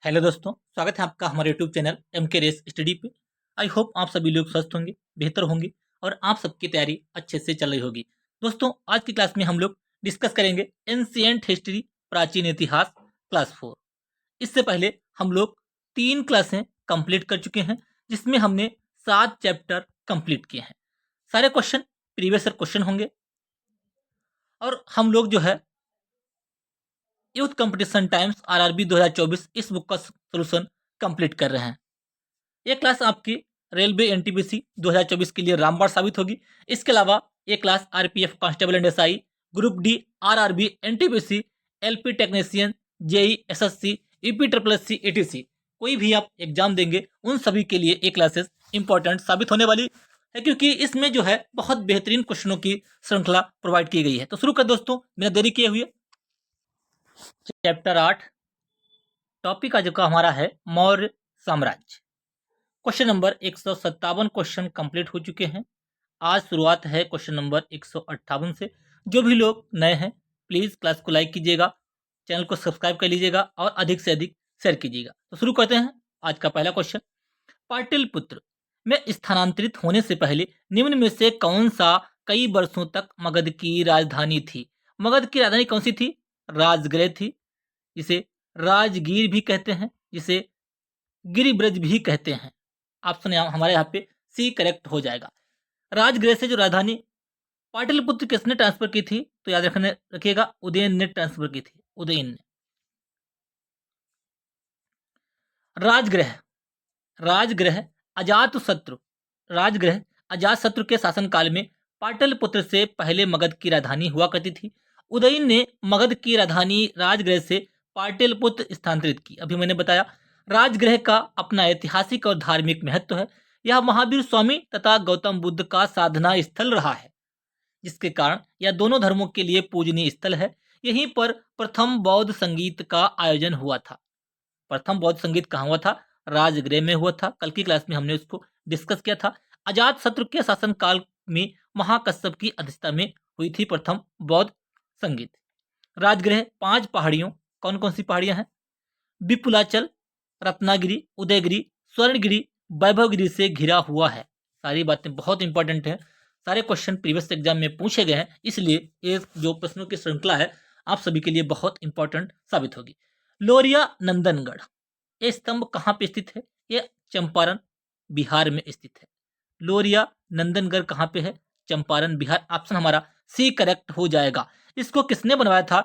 Hello दोस्तों, स्वागत है आपका हमारे यूट्यूब चैनल एम के रेस स्टडी पे। आई होप आप सभी लोग स्वस्थ होंगे, बेहतर होंगे और आप सबकी तैयारी अच्छे से चल रही होगी। दोस्तों, आज की क्लास में हम लोग डिस्कस करेंगे एंशिएंट हिस्ट्री, प्राचीन इतिहास, क्लास 4। इससे पहले हम लोग 3 क्लासें कंप्लीट कर चुके हैं, जिसमें हमने 7 चैप्टर कंप्लीट किए हैं। सारे क्वेश्चन प्रीवियस ईयर क्वेश्चन होंगे और हम लोग जो है यूथ कंपटीशन टाइम्स आरआरबी 2024 इस बुक का सोल्यूशन कंप्लीट कर रहे हैं। ये क्लास आपकी रेलवे एनटीपीसी 2024 के लिए रामबाण साबित होगी। इसके अलावा ये class RPF constable and SI, group D, RRB, NTPC, LP technician, JE, SSC, UP triple SC, ATC, कोई भी आप एग्जाम देंगे उन सभी के लिए ये क्लासेस इंपॉर्टेंट साबित होने वाली है, क्योंकि इसमें जो है बहुत बेहतरीन क्वेश्चनों की श्रृंखला प्रोवाइड की गई है। तो शुरू कर दोस्तों, बिना देरी किए हुए चैप्टर 8, टॉपिक का जो का हमारा है मौर्य साम्राज्य। क्वेश्चन नंबर 157 क्वेश्चन कंप्लीट हो चुके हैं। आज शुरुआत है क्वेश्चन नंबर 158 से। जो भी लोग नए हैं प्लीज क्लास को लाइक कीजिएगा, चैनल को सब्सक्राइब कर लीजिएगा और अधिक से अधिक शेयर कीजिएगा। तो शुरू करते हैं आज का पहला क्वेश्चन। पाटलिपुत्र में स्थानांतरित होने से पहले निम्न में से कौन सा कई वर्षों तक मगध की राजधानी थी? मगध की राजधानी कौन सी थी? राजगृह थी, जिसे राजगीर भी कहते हैं, जिसे गिरिब्रज भी कहते हैं। ऑप्शन हमारे यहाँ पे सी करेक्ट हो जाएगा। राजगृह से जो राजधानी पाटलिपुत्र किसने ट्रांसफर की थी? तो याद रखिएगा उदयन ने ट्रांसफर की थी, उदयन ने। राजगृह राजगृह अजातशत्रु राजगृह अजातशत्रु के शासनकाल में पाटलिपुत्र से पहले मगध की राजधानी हुआ करती थी। उदयन ने मगध की राजधानी राजगृह से पाटलिपुत्र स्थानांतरित की। अभी मैंने बताया राजगृह का अपना ऐतिहासिक और धार्मिक महत्व है। यह महावीर स्वामी तथा गौतम बुद्ध का साधना स्थल रहा है, जिसके कारण यह दोनों धर्मों के लिए पूजनीय स्थल है। यहीं पर प्रथम बौद्ध संगीत का आयोजन हुआ था। प्रथम बौद्ध संगीत कहाँ हुआ था? राजगृह में हुआ था। कल की क्लास में हमने उसको डिस्कस किया था। अजात शत्रु के शासनकाल में महाकश्यप की अध्यक्षता में हुई थी प्रथम बौद्ध संगीत। राजगृह 5 पहाड़ियों, कौन कौन सी पहाड़ियां हैं? विपुलाचल, रत्नागिरी, उदयगिरी, स्वर्णगिरी, वैभवगिरी से घिरा हुआ है। सारी बातें बहुत इंपॉर्टेंट हैं। सारे क्वेश्चन प्रीवियस एग्जाम में पूछे गए हैं, इसलिए ये जो प्रश्नों की श्रृंखला है आप सभी के लिए बहुत इंपॉर्टेंट साबित होगी। लोरिया नंदनगढ़, ये स्तंभ कहाँ पे स्थित है? ये चंपारण बिहार में स्थित है। लोरिया नंदनगढ़ कहाँ पे है? चंपारण बिहार। ऑप्शन हमारा सी करेक्ट हो जाएगा। इसको किसने बनवाया था?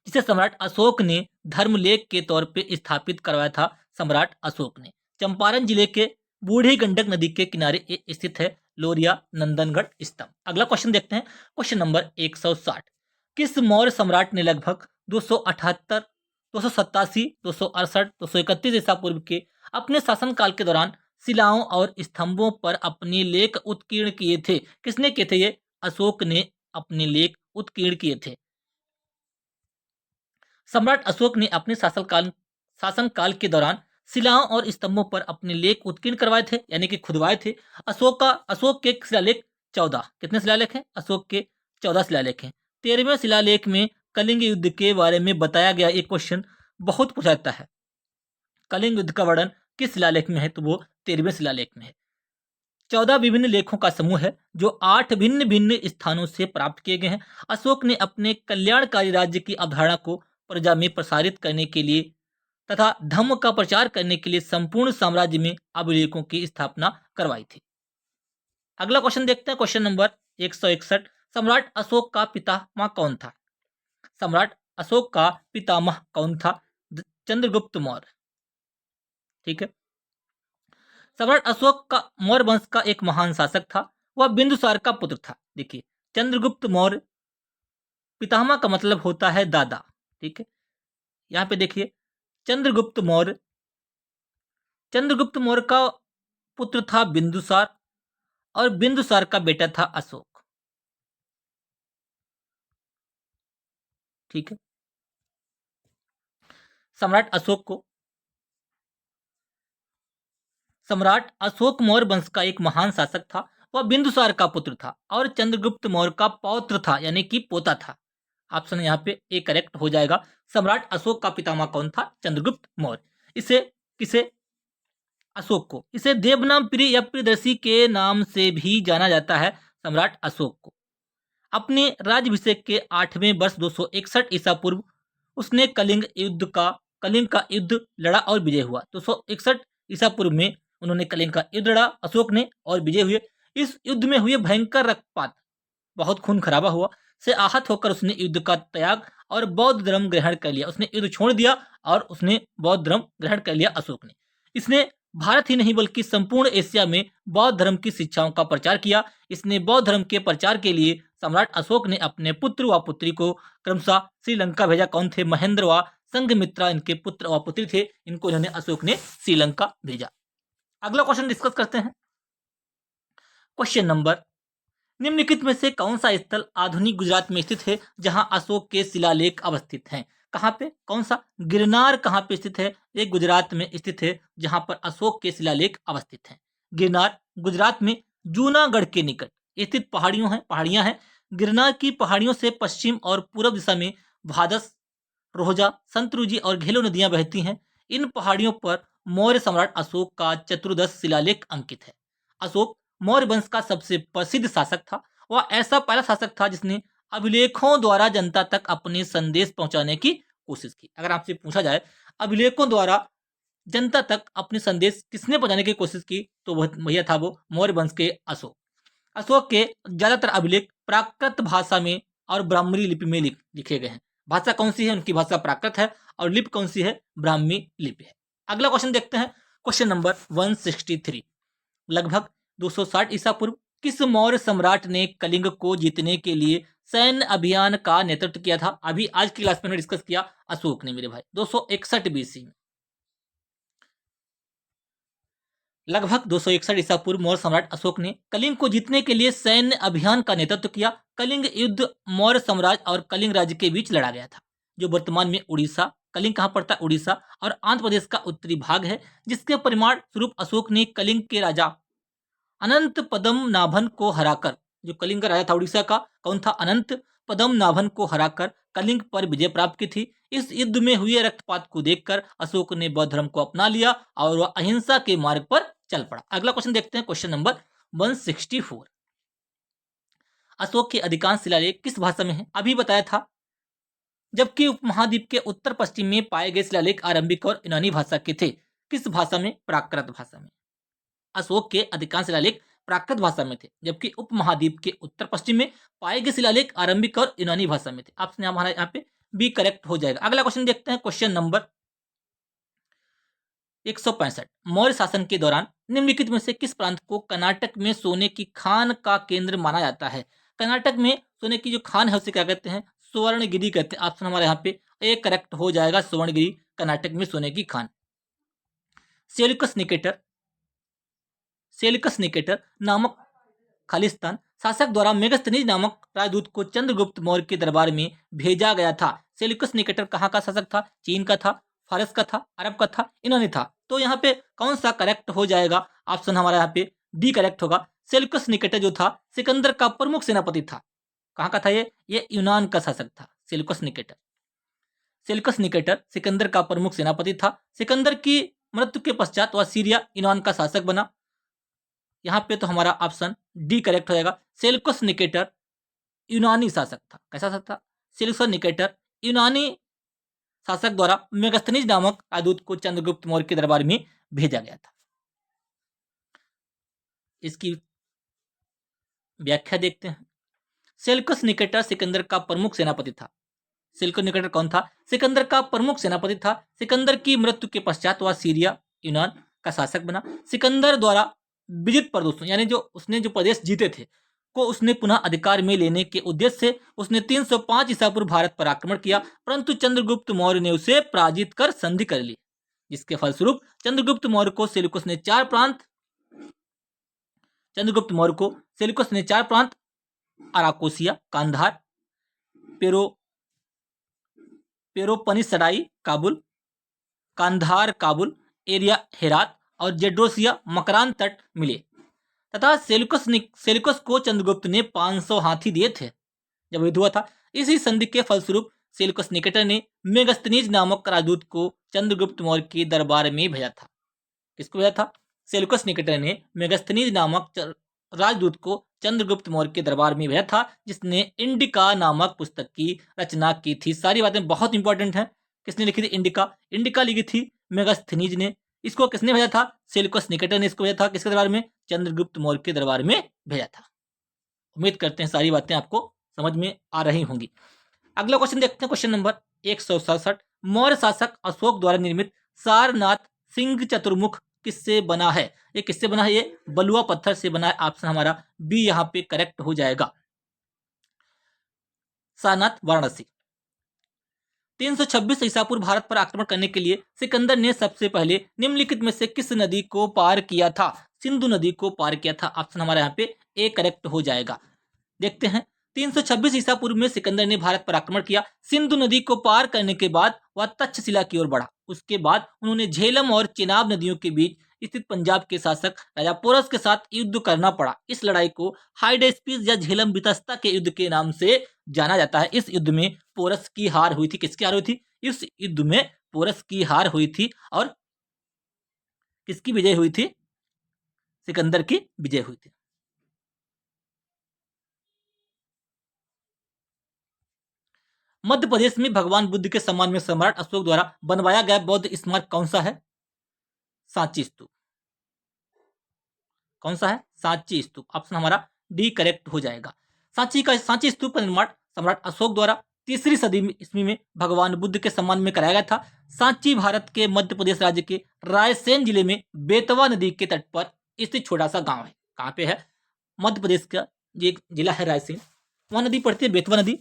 जिसे सम्राट अशोक ने धर्मलेख के तौर पे स्थापित करवाया था। सम्राट अशोक ने। चंपारण जिले के बूढ़ी गंडक नदी के किनारे ये स्थित है लोरिया नंदनगढ़ स्तंभ। अगला क्वेश्चन देखते हैं, क्वेश्चन नंबर 160। किस मौर्य सम्राट ने लगभग 278, 287, 268, 231 ईसा पूर्व के अपने शासनकाल के दौरान शिलाओं और स्तंभों पर अपने लेख उत्कीर्ण किए थे? किसने किए थे ये? अशोक ने अपने लेख उत्कीर्ण किए थे। सम्राट अशोक ने अपने शासनकाल के दौरान शिलाओं और स्तंभों पर अपने लेख उत्कीर्ण करवाए थे, यानी कि खुदवाए थे। अशोक के शिलालेख 14, कितने शिलालेख हैं? अशोक के 14 शिलालेख हैं। 13वें शिलालेख में कलिंग युद्ध के बारे में बताया गया एक क्वेश्चन बहुत पूछा जाता है। कलिंग युद्ध का वर्णन किस शिलालेख में है? तो वो 13वें शिलालेख में है। 14 विभिन्न लेखों का समूह है जो 8 भिन्न भिन्न स्थानों से प्राप्त किए गए हैं। अशोक ने अपने कल्याणकारी राज्य की अवधारणा को प्रजा में प्रसारित करने के लिए तथा धम्म का प्रचार करने के लिए संपूर्ण साम्राज्य में अभिलेखों की स्थापना करवाई थी। अगला क्वेश्चन देखते हैं, क्वेश्चन नंबर 161। सम्राट अशोक का पितामह कौन था? सम्राट अशोक का पितामह कौन था? चंद्रगुप्त मौर्य। ठीक है। सम्राट अशोक का मौर्य वंश का एक महान शासक था। वह बिंदुसार का पुत्र था। देखिए, चंद्रगुप्त मौर्य, पितामह का मतलब होता है दादा। ठीक है, यहाँ पे देखिए चंद्रगुप्त मौर्य, चंद्रगुप्त मौर्य का पुत्र था बिंदुसार और बिंदुसार का बेटा था अशोक। ठीक है, सम्राट अशोक मौर्य वंश का एक महान शासक था। वह बिंदुसार का पुत्र था और चंद्रगुप्त मौर्य का पौत्र था, यानी कि पोता था। ऑप्शन यहाँ पे ए करेक्ट हो जाएगा। सम्राट अशोक का पितामह कौन था? चंद्रगुप्त मौर्य। इसे किसे? अशोक को। इसे देवनाम प्रिय या प्रियदर्शी के नाम से भी जाना जाता है, सम्राट अशोक को। अपने राज्याभिषेक के 8वें वर्ष 261 ईसा पूर्व उसने कलिंग का युद्ध लड़ा और विजय हुआ। 261 ईसा पूर्व में उन्होंने कलिंग का युद्ध लड़ा अशोक ने और विजय हुए। इस युद्ध में हुए भयंकर रक्तपात, बहुत खून खराबा हुआ, से आहत होकर उसने युद्ध का त्याग और बौद्ध धर्म ग्रहण कर लिया। उसने युद्ध छोड़ दिया और उसने बौद्ध धर्म ग्रहण कर लिया अशोक ने। इसने भारत ही नहीं बल्कि संपूर्ण एशिया में बौद्ध धर्म की शिक्षाओं का प्रचार किया। इसने बौद्ध धर्म के प्रचार के लिए सम्राट अशोक ने अपने पुत्र व पुत्री को क्रमशः श्रीलंका भेजा। कौन थे? महेंद्र व संघमित्रा इनके पुत्र व पुत्री थे। इनको इन्होंने अशोक ने श्रीलंका भेजा। अगला क्वेश्चन डिस्कस करते हैं। क्वेश्चन नंबर, निम्नलिखित में से कौन सा स्थल आधुनिक गुजरात में स्थित है जहां अशोक के शिलालेख अवस्थित हैं? कहां पे? कौन सा? गिरनार कहां पे स्थित है? ये गुजरात में स्थित है जहां पर अशोक के शिलालेख अवस्थित हैं। गिरनार गुजरात में जूनागढ़ के निकट स्थित पहाड़ियां हैं। गिरनार की पहाड़ियों से पश्चिम और पूर्व दिशा में भादस, रोहजा, संतरुजी और घेलो नदियां बहती हैं। इन पहाड़ियों पर मौर्य सम्राट अशोक का चतुर्दश शिलालेख अंकित है। अशोक मौर्य वंश का सबसे प्रसिद्ध शासक था। वह ऐसा पहला शासक था जिसने अभिलेखों द्वारा जनता तक अपने संदेश पहुंचाने की कोशिश की। अगर आपसे पूछा जाए अभिलेखों द्वारा जनता तक अपने संदेश किसने पहुंचाने की कोशिश की, तो वह भैया था वो मौर्य वंश के अशोक। अशोक के ज्यादातर अभिलेख प्राकृत भाषा में और ब्राह्मणी लिपि में लिखे गए हैं। भाषा कौन सी है? उनकी भाषा प्राकृत है और लिपि कौन सी है? ब्राह्मी लिपि है। अगला क्वेश्चन देखते हैं। Question number 163। लगभग 260 ईसा पूर्व किस मौर्य सम्राट ने कलिंग को जीतने के लिए सैन्य अभियान का नेतृत्व किया था? अभी आज की क्लास में डिस्कस किया अशोक ने मेरे भाई, 261 बीसी में। लगभग 261 ईसा पूर्व मौर्य सम्राट अशोक ने कलिंग को जीतने के लिए सैन्य अभियान का नेतृत्व किया। कलिंग युद्ध मौर्य साम्राज्य और कलिंग राज्य के बीच लड़ा गया था, जो वर्तमान में उड़ीसा, कलिंग कहाँ पड़ता है? उड़ीसा और आंध्र प्रदेश का उत्तरी भाग है। जिसके परिणाम स्वरूप अशोक ने कलिंग के राजा अनंत पद्मनाभन को हराकर, जो कलिंग का राजा था उड़ीसा का, कौन था? अनंत पद्मनाभन को हराकर कलिंग पर विजय प्राप्त की थी। इस युद्ध में हुए रक्तपात को देखकर अशोक ने बौद्ध धर्म को अपना लिया और वह अहिंसा के मार्ग पर चल पड़ा। अगला क्वेश्चन देखते हैं। Question number 164। अशोक के अधिकांश शिलालेख किस भाषा में है? अभी बताया था। जबकि उपमहाद्वीप के उत्तर पश्चिम में पाए गए शिलालेख आरंभिक और यूनानी भाषा के थे। किस भाषा में? प्राकृत भाषा में। अशोक के अधिकांश शिलालेख प्राकृत भाषा में थे, जबकि उपमहाद्वीप के उत्तर पश्चिम में पाए गए शिलालेख आरंभिक और यूनानी भाषा में थे। ऑप्शन हमारा यहाँ पे बी करेक्ट हो जाएगा। अगला क्वेश्चन देखते हैं। Question number 165। मौर्य शासन के दौरान निम्नलिखित में से किस प्रांत को कर्नाटक में सोने की खान का केंद्र माना जाता है? कर्नाटक में सोने की जो खान है उसे क्या कहते हैं? सुवर्णगिरी कहते हैं। ऑप्शन हमारे यहाँ पे ए करेक्ट हो जाएगा, सुवर्णगिरी कर्नाटक में सोने की खान। सेल्युकस निकेटर नामक खालिस्तान शासक द्वारा मेगस्थनीज नामक राजदूत को चंद्रगुप्त मौर्य के दरबार में भेजा गया था। सेल्युकस निकेटर कहाँ का शासक था? चीन का था, फारस का था, अरब का था, इन्होंने था। तो यहाँ पे कौन सा करेक्ट हो जाएगा? ऑप्शन हमारा यहाँ पे डी करेक्ट होगा। सेल्युकस निकेटर जो था सिकंदर का प्रमुख सेनापति था। कहाँ का था ये यूनान का शासक था। सेल्युकस निकेटर सिकंदर का प्रमुख सेनापति था। सिकंदर की मृत्यु के पश्चात वह सीरिया यूनान का शासक बना। यहाँ पे तो हमारा ऑप्शन डी करेक्ट हो जाएगा। सेल्युकस निकेटर यूनानी शासक था। कैसा शासक था? सेल्युकस निकेटर यूनानी शासक द्वारा मेगस्थनीज नामक राजदूत को चंद्रगुप्त मौर्य के दरबार में भेजा गया था। इसकी व्याख्या देखते हैं। सेल्युकस निकेटर सिकंदर का प्रमुख सेनापति था। सेल्युकस निकेटर कौन था? सिकंदर का प्रमुख सेनापति था। सिकंदर की मृत्यु के पश्चात वह सीरिया यूनान का शासक बना। सिकंदर द्वारा विजित प्रदेशों, यानी जो उसने जो प्रदेश जीते थे, को उसने पुनः अधिकार में लेने के उद्देश्य से उसने 305 ईसा पूर्व भारत पर आक्रमण किया, परंतु चंद्रगुप्त मौर्य ने उसे पराजित कर संधि कर ली। जिसके फलस्वरूप चंद्रगुप्त मौर्य को सेल्युकस ने चार प्रांत अराकोसिया, कांधार, पेरोपनिसराई, काबुल एरिया, हेरात और जेड्रोसिया मकरान तट मिले तथा सेल्युकस को चंद्रगुप्त ने 500 हाथी दिए थे। जब युद्ध हुआ था, इसी संधि के फलस्वरूप सेल्यूकस निकेटर ने मेगस्थनीज नामक राजदूत को चंद्रगुप्त मौर्य के दरबार में भेजा था। किसको भेजा था? सेल्यूकस निकेटर ने मेगस्थनीज नामक राजदूत को चंद्रगुप्त मौर्य के दरबार में भेजा था, जिसने इंडिका नामक पुस्तक की रचना की थी। सारी बातें बहुत इंपॉर्टेंट हैं। किसने लिखी थी? इंडिका। इंडिका लिखी थी मेगस्थनीज ने। इसको किसने भेजा था? सेल्यूकस निकेटर ने इसको भेजा था। किसके दरबार में? चंद्रगुप्त मौर्य के दरबार में भेजा था। उम्मीद करते हैं सारी बातें आपको समझ में आ रही होंगी। अगला क्वेश्चन देखते हैं, क्वेश्चन नंबर 167। मौर्य शासक अशोक द्वारा निर्मित सारनाथ सिंह चतुर्मुख किससे बना है? ये किससे बना है? ये बलुआ पत्थर से बना है। ऑप्शन हमारा बी यहां पे करेक्ट हो जाएगा। सारनाथ वाराणसी। 326 ईसा पूर्व भारत पर आक्रमण करने के लिए सिकंदर ने सबसे पहले निम्नलिखित में से किस नदी को पार किया था? सिंधु नदी को पार किया था। ऑप्शन हमारा यहाँ पे ए करेक्ट हो जाएगा। देखते हैं, 326 ईसा पूर्व में सिकंदर ने भारत पर आक्रमण किया। सिंधु नदी को पार करने के बाद वह तक्षशिला की ओर बढ़ा। उसके बाद उन्होंने झेलम और चेनाब नदियों के बीच स्थित पंजाब के शासक राजा पोरस के साथ युद्ध करना पड़ा। इस लड़ाई को हाइडेस्पिस या झेलम बितस्ता के युद्ध के नाम से जाना जाता है। इस युद्ध में पोरस की हार हुई थी। किसकी हार हुई थी? इस युद्ध में पोरस की हार हुई थी और किसकी विजय हुई थी? सिकंदर की विजय हुई थी। मध्य प्रदेश में भगवान बुद्ध के सम्मान में सम्राट अशोक द्वारा बनवाया गया बौद्ध स्मारक कौन सा है? सांची स्तूप। कौन सा है? सांची स्तूप। ऑप्शन हमारा डी करेक्ट हो जाएगा। सांची स्तूप का निर्माण सम्राट अशोक द्वारा 3री सदी ईस्वी में भगवान बुद्ध के सम्मान में कराया गया था। सांची भारत के मध्य प्रदेश राज्य के रायसेन जिले में बेतवा नदी के तट पर स्थित छोटा सा गांव है। कहाँ पे है? मध्य प्रदेश का एक जिला है रायसेन, वहां नदी पड़ती है बेतवा नदी,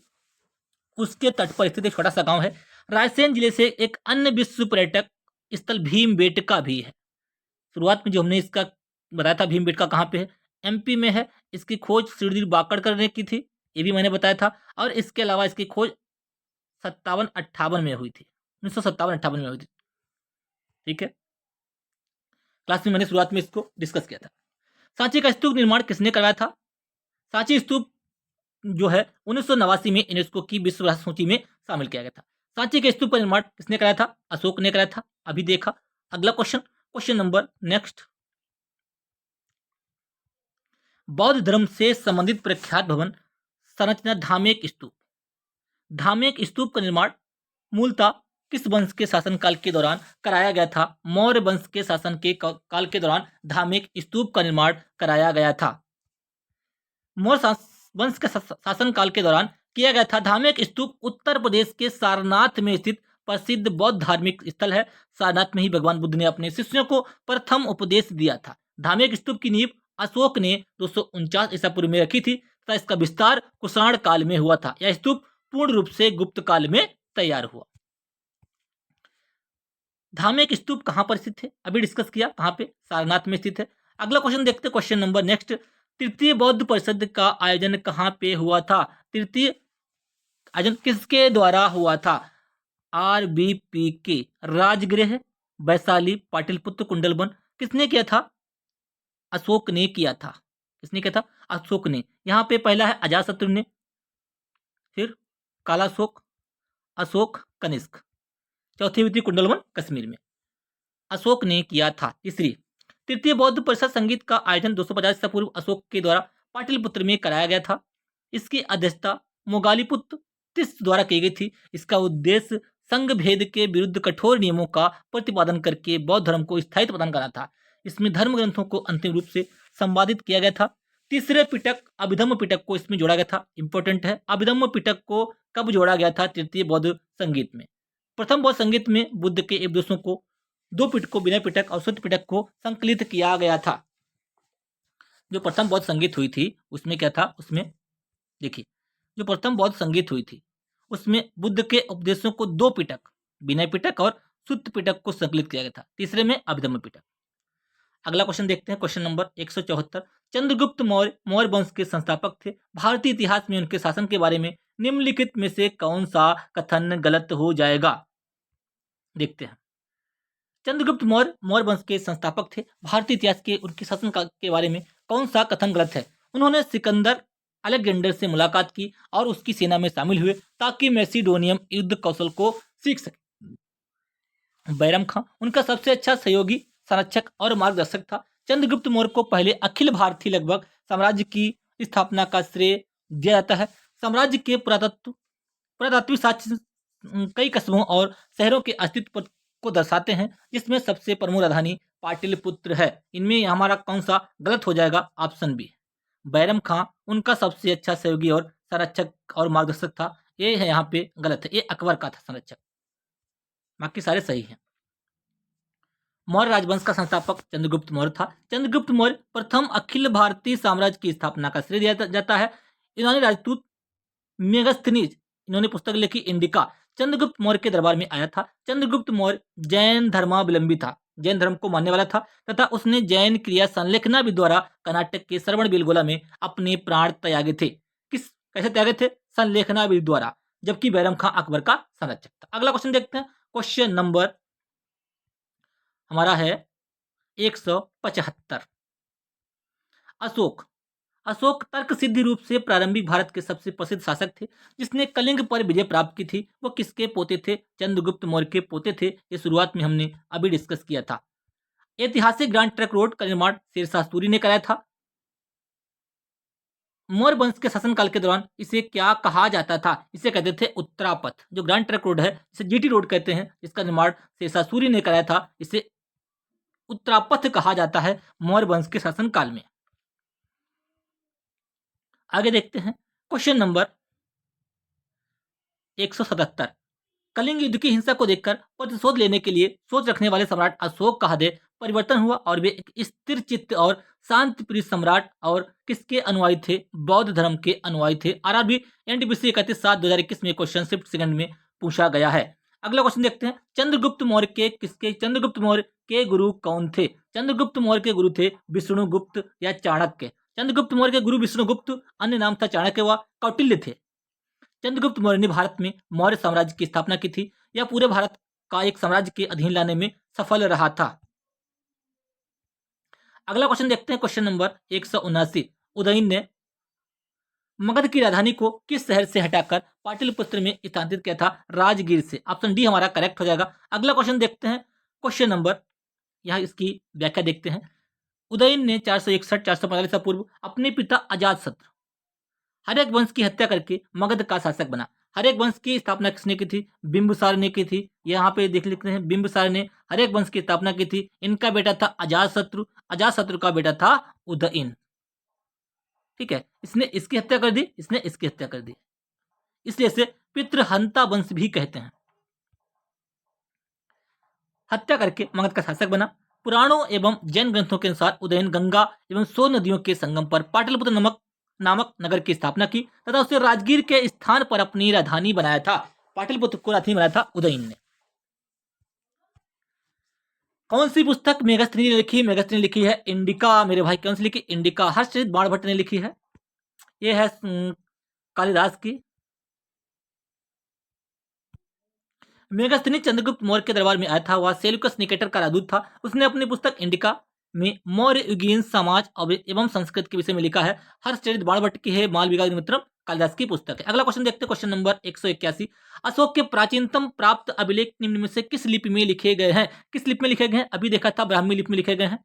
उसके तट पर स्थित एक छोटा सा गांव है। रायसेन जिले से एक अन्य विश्व पर्यटक स्थल भीमबेटका भी है। शुरुआत में जो हमने इसका बताया था, भीमबेटका कहाँ पे है? एमपी में है। इसकी खोज श्रीधर बाकड़कर ने की थी, ये भी मैंने बताया था। और इसके अलावा इसकी खोज 57-58 में हुई थी, 1957-58 में हुई थी। ठीक है, क्लास में मैंने शुरुआत में इसको डिस्कस किया था। सांची का स्तूप निर्माण किसने करवाया था? सांची स्तूप जो है 1989 में यूनेस्को की विश्व विरासत सूची में शामिल किया गया था। सांची के स्तूप का निर्माण किसने कराया था? अशोक ने कराया था। अभी देखा। अगला क्वेश्चन, क्वेश्चन नंबर नेक्स्ट। बौद्ध धर्म से संबंधित प्रख्यात भवन संरचना धामेक स्तूप। धामेक स्तूप का निर्माण मूलतः किस वंश के शासनकाल के दौरान कराया गया था? मौर्य वंश के शासन के काल के दौरान धामेक स्तूप का निर्माण कराया गया था। मौर्य वंश के शासन काल के दौरान किया गया था। धामेक स्तूप उत्तर प्रदेश के सारनाथ में स्थित प्रसिद्ध बौद्ध धार्मिक स्थल है। सारनाथ में ही भगवान बुद्ध ने अपने शिष्यों को प्रथम उपदेश दिया था। धामेक स्तूप की नींव अशोक ने 249 ईसा पूर्व में रखी थी तथा इसका विस्तार कुषाण काल में हुआ था। यह स्तूप पूर्ण रूप से गुप्त काल में तैयार हुआ। धामेक स्तूप कहां पर स्थित है? अभी डिस्कस किया, कहां पे? सारनाथ में स्थित है। अगला क्वेश्चन देखते हैं, क्वेश्चन नंबर नेक्स्ट। तृतीय बौद्ध परिषद का आयोजन कहां पे हुआ था? तृतीय आयोजन किसके द्वारा हुआ था? आरबीपी के राजगृह, वैशाली, पाटलिपुत्र, कुंडलवन। किसने किया था? अशोक ने किया था। किसने किया था? अशोक ने। यहाँ पे पहला है अजातशत्रु ने, फिर कालाशोक, अशोक, कनिष्क। चौथी हुई थी कुंडलवन कश्मीर में, अशोक ने किया था। तीसरी, तृतीय बौद्ध परिषद संगीत का आयोजन 250 ईसा पूर्व अशोक के द्वारा पाटलिपुत्र में कराया गया था। इसकी अध्यक्षता मोगालीपुत्र तिस्स द्वारा की गई थी। इसका उद्देश्य संघ भेद के विरुद्ध कठोर नियमों का प्रतिपादन करके बौद्ध धर्म को स्थायित्व प्रदान करना था। इसमें धर्म ग्रंथों को अंतिम रूप से संवादित किया गया था। तीसरे पिटक अभिधम्म पिटक को इसमें जोड़ा गया था। इंपॉर्टेंट है, अभिधम्म पिटक को कब जोड़ा गया था? तृतीय बौद्ध संगीत में। प्रथम बौद्ध संगीत में बुद्ध के उपदेशों को, 2 पिटकों विनय पिटक और शुद्ध पिटक को संकलित किया गया था। जो प्रथम बौद्ध संगीत हुई थी उसमें क्या था? उसमें देखिए, जो प्रथम बौद्ध संगीत हुई थी उसमें बुद्ध के उपदेशों को 2 पिटक, विनय पिटक और शुद्ध पिटक को संकलित किया गया था। तीसरे में अभिधम्म पिटक। अगला क्वेश्चन देखते हैं, क्वेश्चन नंबर 174। चंद्रगुप्त मौर्य मौर्य वंश के संस्थापक थे। भारतीय इतिहास में उनके शासन के बारे में निम्नलिखित में से कौन सा कथन गलत हो जाएगा? देखते हैं। चंद्रगुप्त मौर्य मौर्य वंश के संस्थापक थे। भारतीय इतिहास के उनके शासन के बारे में कौन सा कथन गलत है? उन्होंने सिकंदर अलेक्जेंडर से मुलाकात की और उसकी सेना में शामिल हुए ताकि मैसिडोनियम युद्ध कौशल को सीख सके। बैरम खां उनका सबसे अच्छा सहयोगी, संरक्षक और मार्गदर्शक था। चंद्रगुप्त मौर्य को पहले अखिल भारतीय लगभग साम्राज्य की स्थापना का श्रेय दिया जाता है। साम्राज्य के पुरातात्विक साक्ष्य कई कस्बों और शहरों के अस्तित्व को दर्शाते हैं, जिसमें सबसे प्रमुख राजधानी पाटलिपुत्र है। इनमें हमारा कौन सा गलत हो जाएगा? Option B. बैरम खां उनका सबसे अच्छा सहयोगी और संरक्षक और मार्गदर्शक था। ये है यहाँ पे गलत है, ये अकबर का था संरक्षक, बाकी सारे सही हैं। मौर्य राजवंश का संस्थापक चंद्रगुप्त मौर्य था। चंद्रगुप्त मौर्य प्रथम अखिल भारतीय साम्राज्य की स्थापना का श्रेय दिया जाता है। यूनानी राजदूत मेगस्थनीज, इन्होंने पुस्तक लिखी इंडिका, चंद्रगुप्त मौर्य के दरबार में आया था। चंद्रगुप्त मौर्य जैन धर्मावलंबी था, जैन धर्म को मानने वाला था तथा उसने जैन क्रिया संलेखना द्वारा कर्नाटक के श्रवण बेलगोला में अपने प्राण त्यागे थे। कैसे त्यागे थे? संलेखना द्वारा। जबकि बैरम खां अकबर का संरक्षक था। अगला क्वेश्चन देखते हैं। क्वेश्चन नंबर हमारा है 175। अशोक अशोक तर्क सिद्ध रूप से प्रारंभिक भारत के सबसे प्रसिद्ध शासक थे, जिसने कलिंग पर विजय प्राप्त की थी। वो किसके पोते थे? चंद्रगुप्त मौर्य के पोते थे। ये शुरुआत में हमने अभी डिस्कस किया था। ऐतिहासिक ग्रांड ट्रंक रोड का निर्माण शेरशाह सूरी ने कराया था। मौर्य वंश के शासनकाल के दौरान इसे क्या कहा जाता था? इसे कहते थे उत्तरापथ। जो ग्रांड ट्रंक रोड है, इसे जीटी रोड कहते हैं, इसका निर्माण शेरशाह सूरी ने कराया था। इसे उत्तरापथ कहा जाता है मौर्य वंश के शासनकाल में। आगे देखते हैं। Question number 177। कलिंग युद्ध की हिंसा को देखकर प्रतिशोध लेने के लिए सोच रखने वाले सम्राट अशोक का हृदय परिवर्तन हुआ और वे एक स्थिर चित्त और शांति प्रिय सम्राट और किसके अनुयायी थे? बौद्ध धर्म के अनुयायी थे। आरआरबी एनटीपीसी 31/7/2021 में क्वेश्चन शिफ्ट सेकंड में पूछा गया है। अगला क्वेश्चन देखते हैं। चंद्रगुप्त मौर्य के गुरु कौन थे? चंद्रगुप्त मौर्य के गुरु थे विष्णुगुप्त या चाणक्य। चंद्रगुप्त मौर्य के गुरु विष्णुगुप्त, अन्य नाम था चाणक्य व कौटिल्य थे। चंद्रगुप्त मौर्य ने भारत में मौर्य साम्राज्य की स्थापना की थी। यह पूरे भारत का एक साम्राज्य के अधीन लाने में सफल रहा था। अगला क्वेश्चन देखते हैं। Question number 179। उदयन ने मगध की राजधानी को किस शहर से हटाकर पाटलिपुत्र में स्थानांतरित किया था? राजगीर से। ऑप्शन डी हमारा करेक्ट हो जाएगा। अगला क्वेश्चन देखते हैं। क्वेश्चन नंबर, यहाँ इसकी व्याख्या देखते हैं। उदयन ने 461-445 पूर्व अपने पिता अजातशत्रु हर्यक वंश की हत्या करके मगध का शासक बना। हर्यक वंश की स्थापना किसने की थी? बिंबिसार ने की थी। यहाँ पे देख लिखते हैं, बिंबिसार ने हर्यक वंश की स्थापना की थी। इनका बेटा था अजातशत्रु, अजातशत्रु का बेटा था उदयन। ठीक है, इसने इसकी हत्या कर दी, इसने इसकी हत्या कर दी, इसलिए इसे पितृहंता वंश भी कहते हैं। हत्या करके मगध का शासक बना। पुराणों एवं जैन ग्रंथों के अनुसार उदयन गंगा एवं सोन नदियों के संगम पर पाटलिपुत्र नामक नगर की स्थापना की तथा उसे राजगीर के स्थान पर अपनी राजधानी बनाया था। पाटलिपुत्र को राजधानी बनाया था उदयन ने। कौन सी पुस्तक मेगस्थनी ने लिखी? मेगस्थनी ने लिखी है इंडिका मेरे भाई। कौन सी लिखी? इंडिका। हर्षचंद्र बाणभट्ट ने लिखी है। यह है कालिदास की। मेगस्थनी चंद्रगुप्त मौर्य के दरबार में आया था। वह सेल्यूकस निकेटर का राजदूत था। उसने अपनी पुस्तक इंडिका में मौर्य युगीन समाज एवं संस्कृत के विषय में लिखा है। हर्षचरित बाणभट्ट की है। मालविका मित्रम कालिदास की पुस्तक है। अगला क्वेश्चन देखते हैं। Question number 181। अशोक के प्राचीनतम प्राप्त अभिलेख निम्न में से किस लिपि में लिखे गए हैं? किस लिपि में लिखे गए हैं? अभी देखा था ब्राह्मी लिपि में लिखे गए हैं।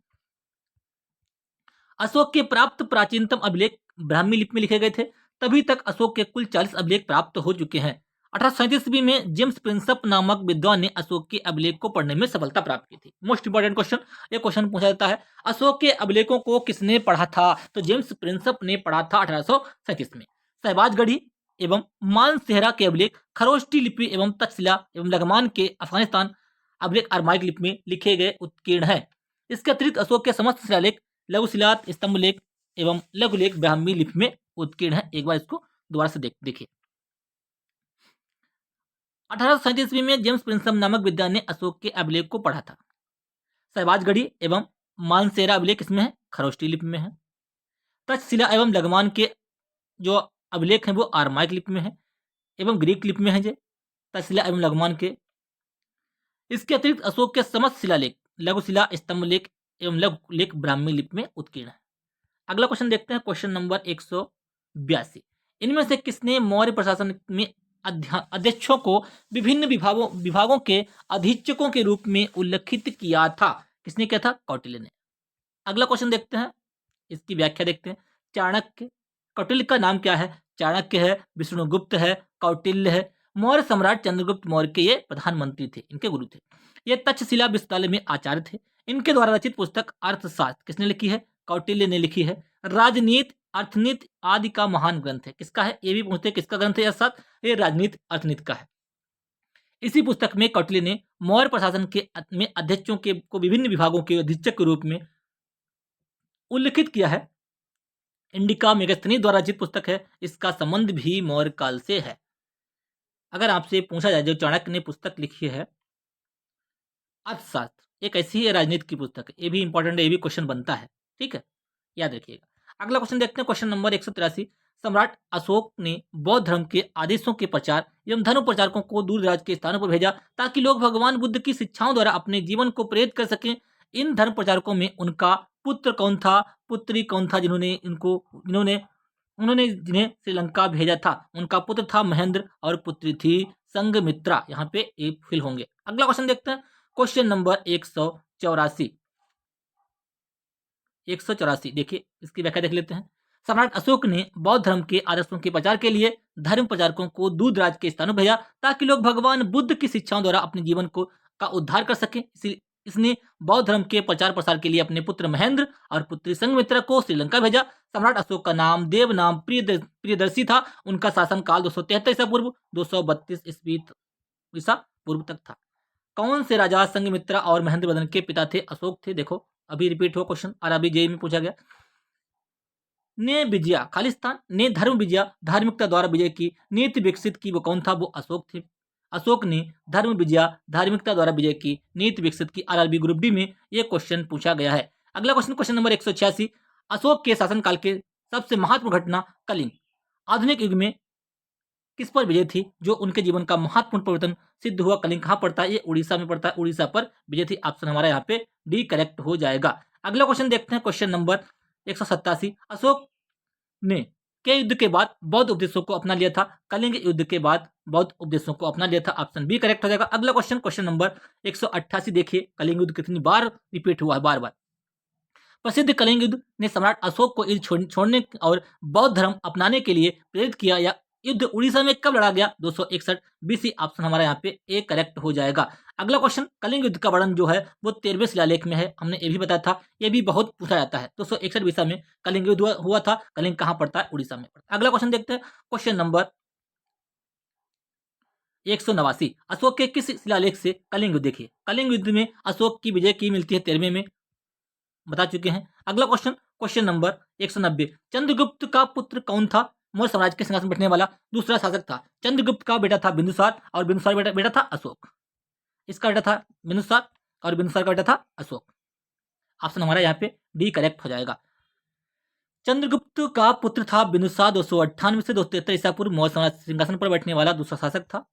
अशोक के प्राप्त प्राचीनतम अभिलेख ब्राह्मी लिपि में लिखे गए थे। तभी तक अशोक के कुल 40 अभिलेख प्राप्त हो चुके हैं। 1837 ईस्वी में जेम्स प्रिंसप नामक विद्वान ने अशोक के अभिलेख को पढ़ने में सफलता प्राप्त की थी। मोस्ट इंपोर्टेंट क्वेश्चन, ये क्वेश्चन पूछा जाता है। अशोक के अभिलेखों को किसने पढ़ा था? तो जेम्स प्रिंसप ने पढ़ा था 1837 में। सहबाजगढ़ी एवं मानसेहरा के अभिलेख खरोष्टी लिपि एवं तक्षशिला एवं लगमान के अफगानिस्तान अभिलेख अरमाइक लिपि में लिखे गए उत्कीर्ण है। इसके अतिरिक्त अशोक के समस्त शिलालेख लघुशिलात स्तंभलेख एवं लघुलेख ब्राह्मी लिपि में उत्कीर्ण है। एक बार इसको दोबारा से देखिए। 1837 ईस्वी में जेम्स प्रिंसप नामक विद्वान ने अशोक के अभिलेख को पढ़ा था। सहबाजगढ़ी एवं मानसेरा अभिलेख इसमें है, खरोष्टी लिपि में है। तक्षशिला एवं लगमान के जो अभिलेख हैं वो आरमाइक लिपि में है एवं ग्रीक लिपि में है। जे तक्षशिला एवं लगमान के। इसके अतिरिक्त अशोक के समस्त शिलालेख लघुशिला स्तंभलेख एवं लघुलेख ब्राह्मी लिपि में उत्कीर्ण है। अगला क्वेश्चन देखते हैं। Question number 182। 82। इनमें से किसने मौर्य प्रशासन में अध्यक्षों को विभिन्न विभागों के अधीक्षकों के रूप में उल्लेखित किया था? किसने किया था? कौटिल्य ने। अगला क्वेश्चन देखते हैं, इसकी व्याख्या देखते हैं। चाणक्य, कौटिल्य का नाम क्या है? चाणक्य है, विष्णुगुप्त है, कौटिल्य है। मौर्य सम्राट चंद्रगुप्त मौर्य के ये प्रधानमंत्री थे, इनके गुरु थे। ये तक्षशिला विश्वविद्यालय में आचार्य थे। इनके द्वारा रचित पुस्तक अर्थशास्त्र किसने लिखी है? कौटिल्य ने लिखी है। राजनीति अर्थनीति आदि का महान ग्रंथ है, किसका है? ये भी पूछते हैं किसका ग्रंथ है अर्थशास्त्र? ये राजनीति अर्थनीति का है। इसी पुस्तक में कौटिल्य ने मौर्य प्रशासन के में अध्यक्षों के को विभिन्न विभागों के अधीक्षक के रूप में उल्लिखित किया है। इंडिका मेगास्थनीज द्वारा रचित पुस्तक है, इसका संबंध भी मौर्य काल से है। अगर आपसे पूछा जाए जो चाणक्य ने पुस्तक लिखी है अर्थशास्त्र, एक ऐसी ही राजनीति की पुस्तक है, ये भी इंपॉर्टेंट है, ये भी क्वेश्चन बनता है, ठीक है, याद रखिएगा। अगला क्वेश्चन देखते हैं, क्वेश्चन नंबर 183। सम्राट अशोक ने बौद्ध धर्म के आदेशों के प्रचार एवं धर्म प्रचारकों को दूर दराज के स्थानों पर भेजा ताकि लोग भगवान बुद्ध की शिक्षाओं द्वारा अपने जीवन को प्रेरित कर सकें। इन धर्म प्रचारकों में उनका पुत्र कौन था, पुत्री कौन था उन्होंने जिन्हें श्रीलंका भेजा था? उनका पुत्र था महेंद्र और पुत्री थी संघमित्रा। यहाँ पे एक फिल होंगे। अगला क्वेश्चन देखते हैं, क्वेश्चन नंबर 184। 184 देखिए, इसकी व्याख्या देख लेते हैं। सम्राट अशोक ने बौद्ध धर्म के आदर्शों के प्रचार के लिए धर्म प्रचारकों को दूर दराज के स्थानों भेजा ताकि लोग भगवान बुद्ध की शिक्षाओं द्वारा अपने जीवन को का उद्धार कर सकें। इसने बौद्ध धर्म के प्रचार प्रसार के लिए अपने पुत्र महेंद्र और पुत्री संघमित्रा को श्रीलंका भेजा। सम्राट अशोक का नाम देव नाम प्रियदर्शी था। उनका शासनकाल 273 ईसा पूर्व 232 ईसा पूर्व तक था। कौन से राजा संघमित्रा और महेंद्र वर्धन के पिता थे? अशोक थे। देखो अभी रिपीट हो क्वेश्चन और अभी जेई में पूछा गया। ने विजया खालिस्तान, ने धर्म विजया धार्मिकता द्वारा विजय की नीति विकसित की, वो कौन था? वो अशोक थे। अशोक ने धर्म विजया धार्मिकता द्वारा विजय की नीति विकसित की। आरआरबी ग्रुप डी में ये क्वेश्चन पूछा गया है। अगला क्वेश्चन, क्वेश्चन नंबर 186। अशोक के शासनकाल के सबसे महत्वपूर्ण घटना कलिंग आधुनिक युग में किस पर विजय थी जो उनके जीवन का महत्वपूर्ण परिवर्तन सिद्ध हुआ? कलिंग कहाँ पड़ता है? ये उड़ीसा में पड़ता है, उड़ीसा पर विजय थी। ऑप्शन हमारा यहाँ पे डी करेक्ट हो जाएगा। अगला क्वेश्चन देखते हैं, क्वेश्चन नंबर 187। अशोक ने के युद्ध के बाद बौद्ध उपदेशों को अपना लिया था? कलिंग युद्ध के बाद बौद्ध उपदेशों को अपना लिया था। ऑप्शन बी करेक्ट हो जाएगा। अगला क्वेश्चन, क्वेश्चन नंबर 188 देखिए, कलिंग युद्ध कितनी बार रिपीट हुआ है? बार बार। प्रसिद्ध कलिंग युद्ध ने सम्राट अशोक को युद्ध छोड़ने और बौद्ध धर्म अपनाने के लिए प्रेरित किया। या युद्ध उड़ीसा में कब लड़ा गया? 261 बीसी। ऑप्शन हमारा यहाँ पे ए करेक्ट हो जाएगा। अगला क्वेश्चन, कलिंग युद्ध का वर्णन जो है वो 13वें शिलालेख में है, हमने ये भी बताया था, ये भी बहुत पूछा जाता है। 261 बीसा में कलिंग युद्ध हुआ था। कलिंग कहाँ पड़ता है? उड़ीसा में पड़ता है। अगला क्वेश्चन देखते हैं, क्वेश्चन नंबर 189। अशोक के किस शिलालेख से कलिंग युद्ध? देखिए कलिंग युद्ध में अशोक की विजय की मिलती है 13वें में, बता चुके हैं। अगला क्वेश्चन, क्वेश्चन नंबर 190। चंद्रगुप्त का पुत्र कौन था? मौर्य साम्राज्य के सिंहासन बैठने वाला दूसरा शासक था। चंद्रगुप्त का बेटा था बिंदुसार और बिंदुसार बेटा था अशोक। इसका बेटा था बिंदुसार और बिंदुसार का बेटा था अशोक। ऑप्शन हमारा यहाँ पे डी करेक्ट हो जाएगा। चंद्रगुप्त का पुत्र था बिंदुसार 298 से 273 ईसा पूर्व मौर्य साम्राज्य सिंहासन पर बैठने वाला दूसरा शासक था।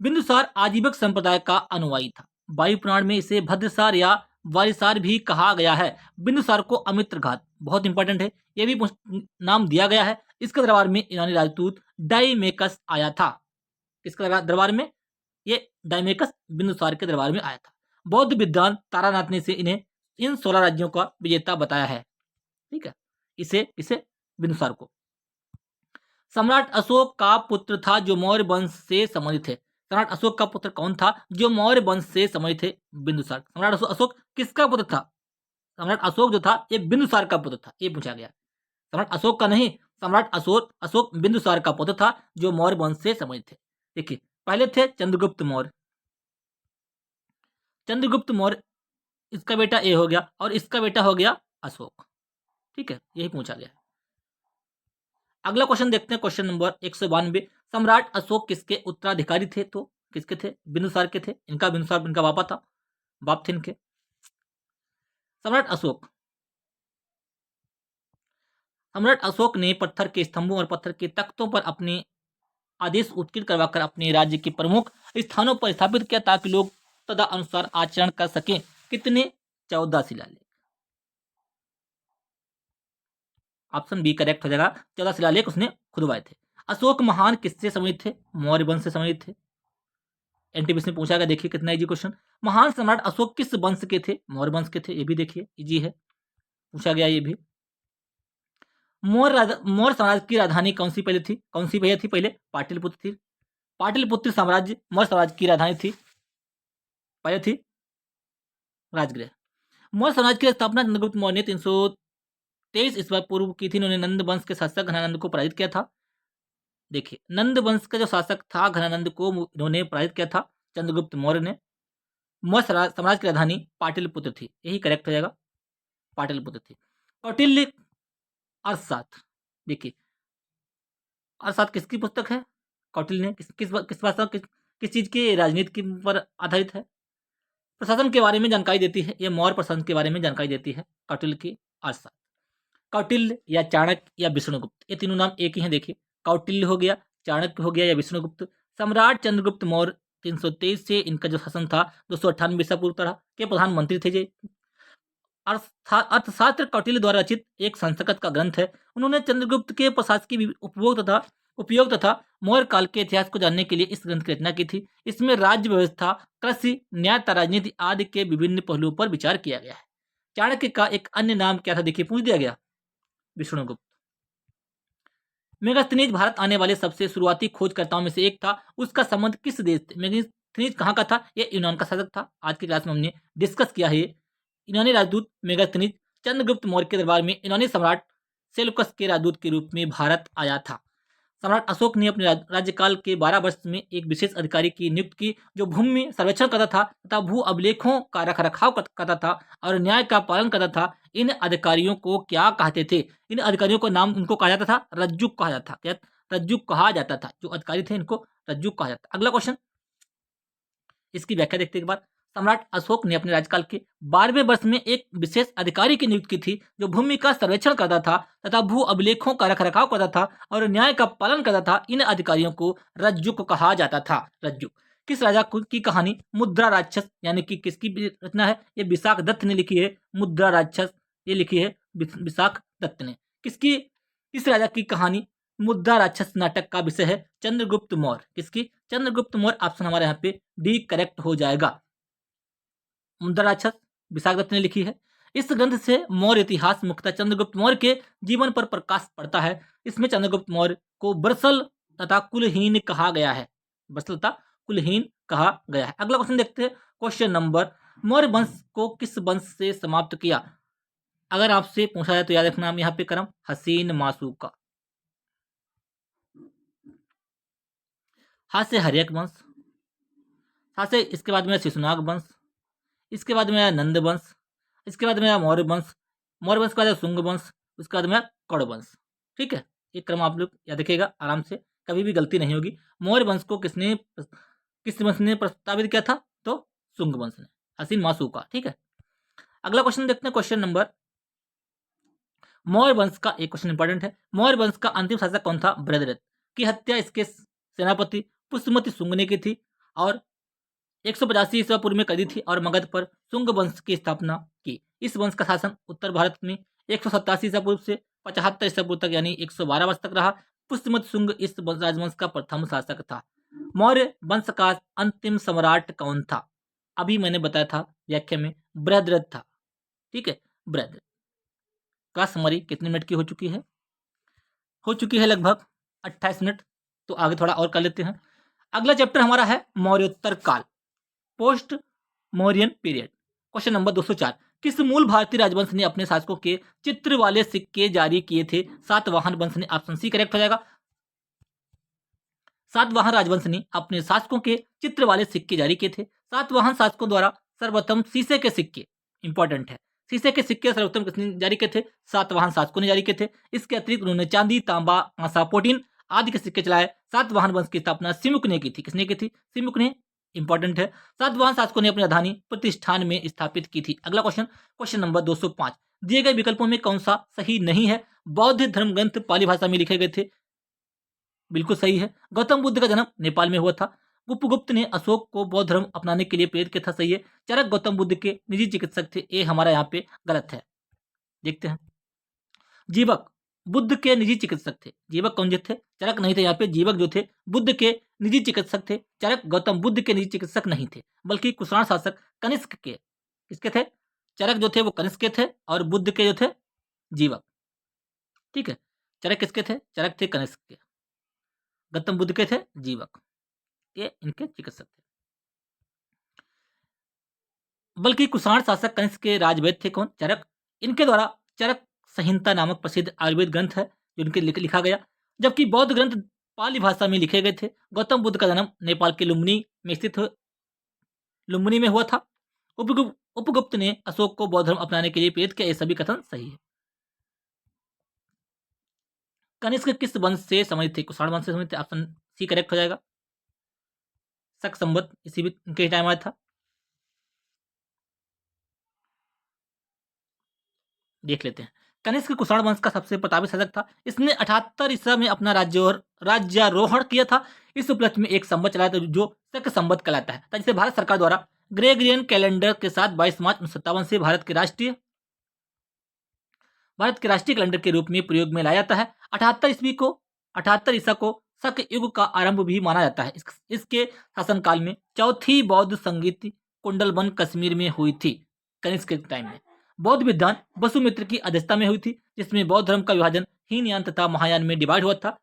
बिंदुसार आजीवक संप्रदाय का अनुयायी था। वायु पुराण में इसे भद्रसार या वारिसार भी कहा गया है। बिंदुसार को अमित्रघात बहुत इंपॉर्टेंट है, यह भी नाम दिया गया है। इसके दरबार में ईरानी राजदूत डाइमेकस आया था। किसके दरबार में? ये डाइमेकस बिंदुसार के दरबार में आया था। बौद्ध विद्वान तारानाथ ने से इन्हें इन 16 राज्यों का विजेता बताया है। ठीक है, इसे बिंदुसार को। सम्राट अशोक का पुत्र था जो मौर्य वंश से संबंधित है। सम्राट अशोक का पुत्र कौन था जो मौर्य वंश से संबंधित है? बिंदुसार। सम्राट अशोक किसका पुत्र था? सम्राट अशोक जो था ये बिंदुसार का पुत्र था, ये पूछा गया। सम्राट अशोक का नहीं, सम्राट अशोक बिंदुसार का पुत्र था जो मौर्य वंश से संबंधित थे। देखिए पहले थे चंद्रगुप्त मौर्य। चंद्रगुप्त मौर्य इसका बेटा ए हो गया और इसका बेटा हो गया अशोक। ठीक है, यही पूछा गया। अगला क्वेश्चन देखते हैं, क्वेश्चन नंबर 192। सम्राट अशोक किसके उत्तराधिकारी थे? तो किसके थे? बिंदुसार के थे। बिंदुसार इनका बाप था, बाप थे इनके। सम्राट अशोक ने पत्थर के स्तंभों और पत्थर के तख्तों पर अपने आदेश उत्कीर्ण करवाकर अपने राज्य के प्रमुख स्थानों पर स्थापित किया ताकि लोग तदा अनुसार आचरण कर सकें। कितने? 14 शिलालेख। ऑप्शन बी करेक्ट हो जाएगा। 14 शिलालेख उसने खुदवाए थे। अशोक महान किससे संबंधित थे? मौर्य वंश से संबंधित थे। एनटीपीसी में पूछा गया, देखिए कितना इजी क्वेश्चन। महान सम्राट अशोक किस वंश के थे? मौर्य वंश के थे। ये भी देखिए इजी है, पूछा गया ये भी। मौर्य साम्राज्य की राजधानी कौन सी पहले थी? कौन सी भैया थी पहले? पाटलिपुत्र थी। पाटलिपुत्र साम्राज्य मौर्य साम्राज्य की राजधानी थी, पहले थी राजगृह। मौर्य साम्राज्य की स्थापना चंद्रगुप्त मौर्य ने 323 ईस्वी पूर्व की थी। उन्होंने नंद वंश के शासक घनानंद को पराजित किया था। देखिए नंद वंश का जो शासक था घनानंद को इन्होंने पराजित किया था चंद्रगुप्त मौर्य ने। मौर्य साम्राज्य की राजधानी पाटलिपुत्र थी, यही करेक्ट हो जाएगा, पाटलिपुत्र थी। कौटिल्य अर्थशास्त्र, देखिए अर्थशास्त्र किसकी पुस्तक है? कौटिल्य ने किस भाषा किस चीज के राजनीति के पर आधारित है? प्रशासन के बारे में जानकारी देती है, ये मौर्य प्रशासन के बारे में जानकारी देती है कौटिल्य की अर्थशास्त्र। कौटिल्य या चाणक्य या विष्णुगुप्त, ये तीनों नाम एक ही हैं। देखिए कौटिल्य हो गया, चाणक्य हो गया या विष्णुगुप्त। सम्राट चंद्रगुप्त मौर्य 323 से इनका जो शासन था 298 ईसा पूर्व तरह के प्रधानमंत्री थे जी। अर्थशास्त्र कौटिल्य द्वारा रचित एक संस्कृत का ग्रंथ है। उन्होंने चंद्रगुप्त के प्रशासकीय उपयोग तथा मौर्य काल के इतिहास को जानने के लिए इस ग्रंथ की रचना की थी। इसमें राज्य व्यवस्था, कृषि, न्याय, राजनीति आदि के विभिन्न पहलुओं पर विचार किया गया है। चाणक्य का एक अन्य नाम क्या था? देखिए पूछ दिया गया, विष्णुगुप्त। मेगास्थनीज भारत आने वाले सबसे शुरुआती खोजकर्ताओं में से एक था। उसका संबंध किस देश से? मेगास्थनीज कहाँ का था? ये यूनान का शासक था। आज की क्लास में हमने डिस्कस किया है ये। यूनानी राजदूत मेगास्थनीज चंद्रगुप्त मौर्य के दरबार में यूनानी सम्राट सेल्यूकस के राजदूत के रूप में भारत आया था। सम्राट अशोक ने अपने राज्यकाल के 12 वर्ष में एक विशेष अधिकारी की नियुक्त की जो भूमि सर्वेक्षण करता था तथा भू अभिलेखों का रखरखाव करता था और न्याय का पालन करता था। इन अधिकारियों को क्या कहते थे? इन अधिकारियों को नाम उनको कहा जाता था रज्जुक कहा जाता था। क्या? रज्जुक कहा जाता था। जो अधिकारी थे इनको रज्जुक कहा जाता। अगला क्वेश्चन, इसकी व्याख्या देखते एक बार। सम्राट अशोक ने अपने राज्यकाल के 12वें वर्ष में एक विशेष अधिकारी की नियुक्ति की थी जो भूमि का सर्वेक्षण करता था तथा भू अभिलेखों का रखरखाव करता था और न्याय का पालन करता था। इन अधिकारियों को रज्जुक कहा जाता था। रज्जुक किस राजा की कहानी? मुद्रा राक्षस, यानी कि किसकी रचना है? ये विशाख दत्त ने लिखी है। मुद्रा राक्षस ये लिखी है विशाख दत्त ने। किसकी? इस राजा की कहानी मुद्रा राक्षस नाटक का विषय है चंद्रगुप्त मौर्य। किसकी? चंद्रगुप्त मौर्य। ऑप्शन हमारे यहाँ पे डी करेक्ट हो जाएगा। मुद्रा राक्षस विशाख दत्त ने लिखी है। इस ग्रंथ से मौर्य इतिहास मुख्यतः चंद्रगुप्त मौर्य के जीवन पर प्रकाश पड़ता है। इसमें चंद्रगुप्त मौर्य को बर्सल तथा कुलहीन कहा गया है। बर्सल तथा कुलहीन कहा गया है। अगला क्वेश्चन देखते हैं। क्वेश्चन नंबर, मौर्य वंश को किस वंश से समाप्त किया? अगर आपसे पूछा जाए तो याद रखना यहाँ पे क्रम हसीन मासूका। हा से हर्यक वंश, हा से इसके बाद में शिशुनाग वंश, इसके बाद में नंद वंश, इसके बाद में मौर्य वंश, मौर्य वंश के बाद शुंग वंश, उसके बाद में कौड़ वंश। ठीक है, ये क्रम आप लोग याद रखिएगा आराम से, कभी भी गलती नहीं होगी। मौर्य वंश को किस वंश ने प्रस्तावित किया था? तो शुंग वंश ने, हसीन मासूका। ठीक है, अगला क्वेश्चन देखते हैं। क्वेश्चन नंबर, मौर्य वंश का एक क्वेश्चन इंपॉर्टेंट है। मौर्य वंश का अंतिम शासक कौन था? बृहद्रथ की हत्या इसके सेनापति पुष्यमति शुंग ने की थी और 185 ईसा पूर्व में कर दी थी और मगध पर शुंग वंश की स्थापना की। इस वंश का शासन उत्तर भारत में 187 ईसा पूर्व से 75 ईसा पूर्व तक यानी 112 वर्ष तक रहा। पुष्यमत शुंग इस राजवंश का प्रथम शासक था। मौर्य वंश का अंतिम सम्राट कौन था? अभी मैंने बताया था व्याख्या में, बृहद्रथ था। ठीक है, बृहद्रथ का समरी कितने मिनट की हो चुकी है? हो चुकी है लगभग 28 मिनट। तो आगे थोड़ा और कर लेते हैं। अगला चैप्टर हमारा है मौर्योत्तर काल, post Mauryan period. Question number 204, किस मूल भारतीय राजवंश ने अपने शासकों के चित्र वाले सिक्के जारी किए थे? सातवाहन वंश ने। ऑप्शन सी करेक्ट हो जाएगा। सातवाहन राजवंश ने अपने शासकों के चित्र वाले सिक्के जारी किए थे। सातवाहन शासकों द्वारा सर्वप्रथम शीशे के सिक्के, इंपॉर्टेंट है, शीशे के सिक्के सर्वप्रथम किसने जारी किए थे? सातवाहन शासकों ने जारी किए थे। इसके अतिरिक्त उन्होंने चांदी, तांबा, कांसा, पोटीन आदि के सिक्के चलाए। सातवाहन वंश की स्थापना सिमुक ने की थी। किसने की थी? सिमुक ने, इंपॉर्टेंट है। सातवाहन शासकों ने अपनी राजधानी प्रतिष्ठान में स्थापित की थी। अगला क्वेश्चन, क्वेश्चन नंबर 205, दिए गए विकल्पों में कौन सा सही नहीं है? बौद्ध धर्म ग्रंथ पाली भाषा में लिखे गए थे, बिल्कुल सही है। गौतम बुद्ध का जन्म नेपाल में हुआ था। उपगुप्त ने अशोक को बौद्ध धर्म अपनाने के लिए प्रेरित किया था, सही है। चरक गौतम बुद्ध के निजी चिकित्सक थे, ये हमारा यहाँ पे गलत है। देखते हैं। जीवक बुद्ध के निजी चिकित्सक थे। जीवक कौन जो थे? चरक नहीं थे, यहाँ पे जीवक जो थे बुद्ध के निजी चिकित्सक थे। चरक गौतम बुद्ध के निजी चिकित्सक नहीं थे, बल्कि कुषाण शासक कनिष्क के, किसके थे? चरक जो थे वो कनिष्क के थे और बुद्ध के जो थे जीवक। ठीक है, चरक किसके थे? चरक थे कनिष्क के, गौतम बुद्ध के थे जीवक, ये इनके चिकित्सक थे। बल्कि कुषाण शासक कनिष्क के राजवैद्य थे कौन? चरक। इनके द्वारा चरक संहिता नामक प्रसिद्ध आयुर्वेद ग्रंथ है जो इनके लिखा गया, जबकि बौद्ध ग्रंथ पाली भाषा में लिखे गए थे। गौतम बुद्ध का जन्म नेपाल के लुम्बिनी में हुआ था। उपगुप्त ने अशोक को बौद्ध धर्म अपनाने के लिए प्रेरित किया। ये सभी कथन सही है। कनिष्क किस वंश से संबंधित थे? कुषाण वंश से संबंधित थे। ऑप्शन सी करेक्ट हो जाएगा। शक संवत इसी भी इनके टाइम आया था। देख लेते हैं। कनिष्क कुषाण वंश का सबसे प्रतापी शासक था। इसने 78 ईसा में अपना राज्यारोहण किया था। इस उपलक्ष्य में एक संवत चलाया था जो शक संवत कहलाता है, जिसे भारत सरकार द्वारा ग्रेगरियन कैलेंडर के साथ 22 मार्च 1957 से भारत के राष्ट्रीय कैलेंडर के रूप में प्रयोग में लाया जाता है। 78 ईसा को शक युग का आरंभ भी माना जाता है। इसके शासनकाल में चौथी बौद्ध संगीत कुंडलबन कश्मीर में हुई थी। कनिष्क के टाइम में बौद्ध विद्वान वसुमित्र की अध्यक्षता में हुई थी, जिसमें बौद्ध धर्म का विभाजन हीनयान तथा महायान में डिवाइड हुआ था।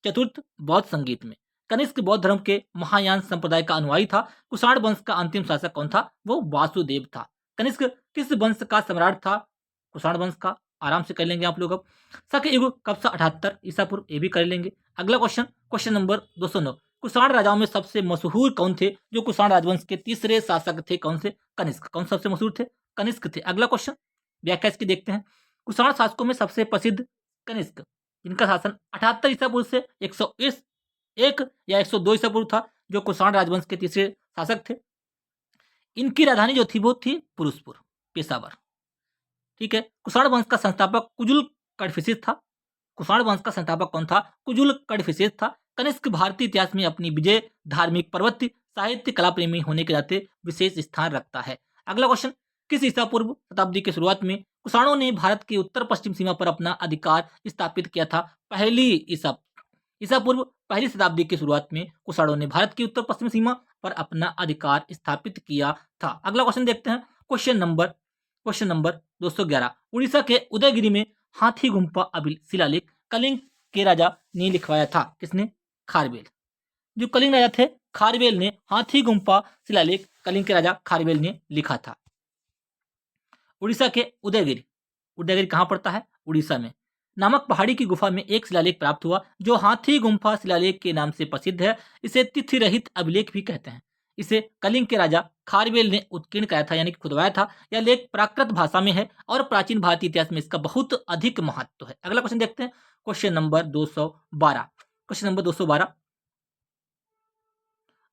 चतुर्थ बौद्ध संगीत में कनिष्क बौद्ध धर्म के महायान संप्रदाय का अनुयायी था। कुषाण वंश का अंतिम शासक कौन था? वो वासुदेव था। कनिष्क किस वंश का सम्राट था? कुषाण वंश का। आराम से कर लेंगे आप लोग। अब शक युग कब से? 78 ईसा पूर्व, ये भी कर लेंगे। अगला क्वेश्चन नंबर 209। कुषाण राजाओं में सबसे मशहूर कौन थे? जो कुषाण राजवंश के तीसरे शासक थे, कौन से? कनिष्क। कौन सबसे मशहूर थे? कनिष्क थे। अगला क्वेश्चन व्याख्या इसकी देखते हैं। कुषाण शासकों में सबसे प्रसिद्ध कनिष्क, इनका शासन 78 ईसा पूर्व से 101 या 102 ईसा पूर्व था, जो कुषाण राजवंश के तीसरे शासक थे। इनकी राजधानी जो थी वो थी पुरुषपुर, पेशावर। ठीक है। कुषाण वंश का संस्थापक कुजुल कडफिसेस था। कुषाण वंश का संस्थापक कौन था? कुजुल कडफिसेस था। कनिष्क भारतीय इतिहास में अपनी विजय, धार्मिक प्रवृत्ति, साहित्य, कला प्रेमी होने के नाते विशेष स्थान रखता है। अगला क्वेश्चन, किस ईसा पूर्व शताब्दी के शुरुआत में कुषाणों ने भारत की उत्तर पश्चिम सीमा पर अपना अधिकार स्थापित किया था? ईसा पूर्व पहली शताब्दी की शुरुआत में कुषाणों ने भारत की उत्तर पश्चिम सीमा पर अपना अधिकार स्थापित किया था। अगला क्वेश्चन देखते हैं। Question number 211। उड़ीसा के उदयगिरी में हाथी गुम्फा शिलालेख कलिंग के राजा ने लिखवाया था। किसने? खारवेल। जो कलिंग राजा थे खारवेल ने हाथी गुम्फा शिलालेख कलिंग के राजा खारवेल ने लिखा था। उड़ीसा के उदयगिरी कहाँ पड़ता है? उड़ीसा में नामक पहाड़ी की गुफा में एक शिलालेख प्राप्त हुआ जो हाथी गुम्फा शिलालेख के नाम से प्रसिद्ध है। इसे तिथि रहित अभिलेख भी कहते हैं। इसे कलिंग के राजा खारवेल ने उत्कीर्ण कराया था, यानी कि खुदवाया था। यह लेख प्राकृत भाषा में है और प्राचीन भारतीय इतिहास में इसका बहुत अधिक महत्व है। अगला क्वेश्चन देखते हैं। Question number 212।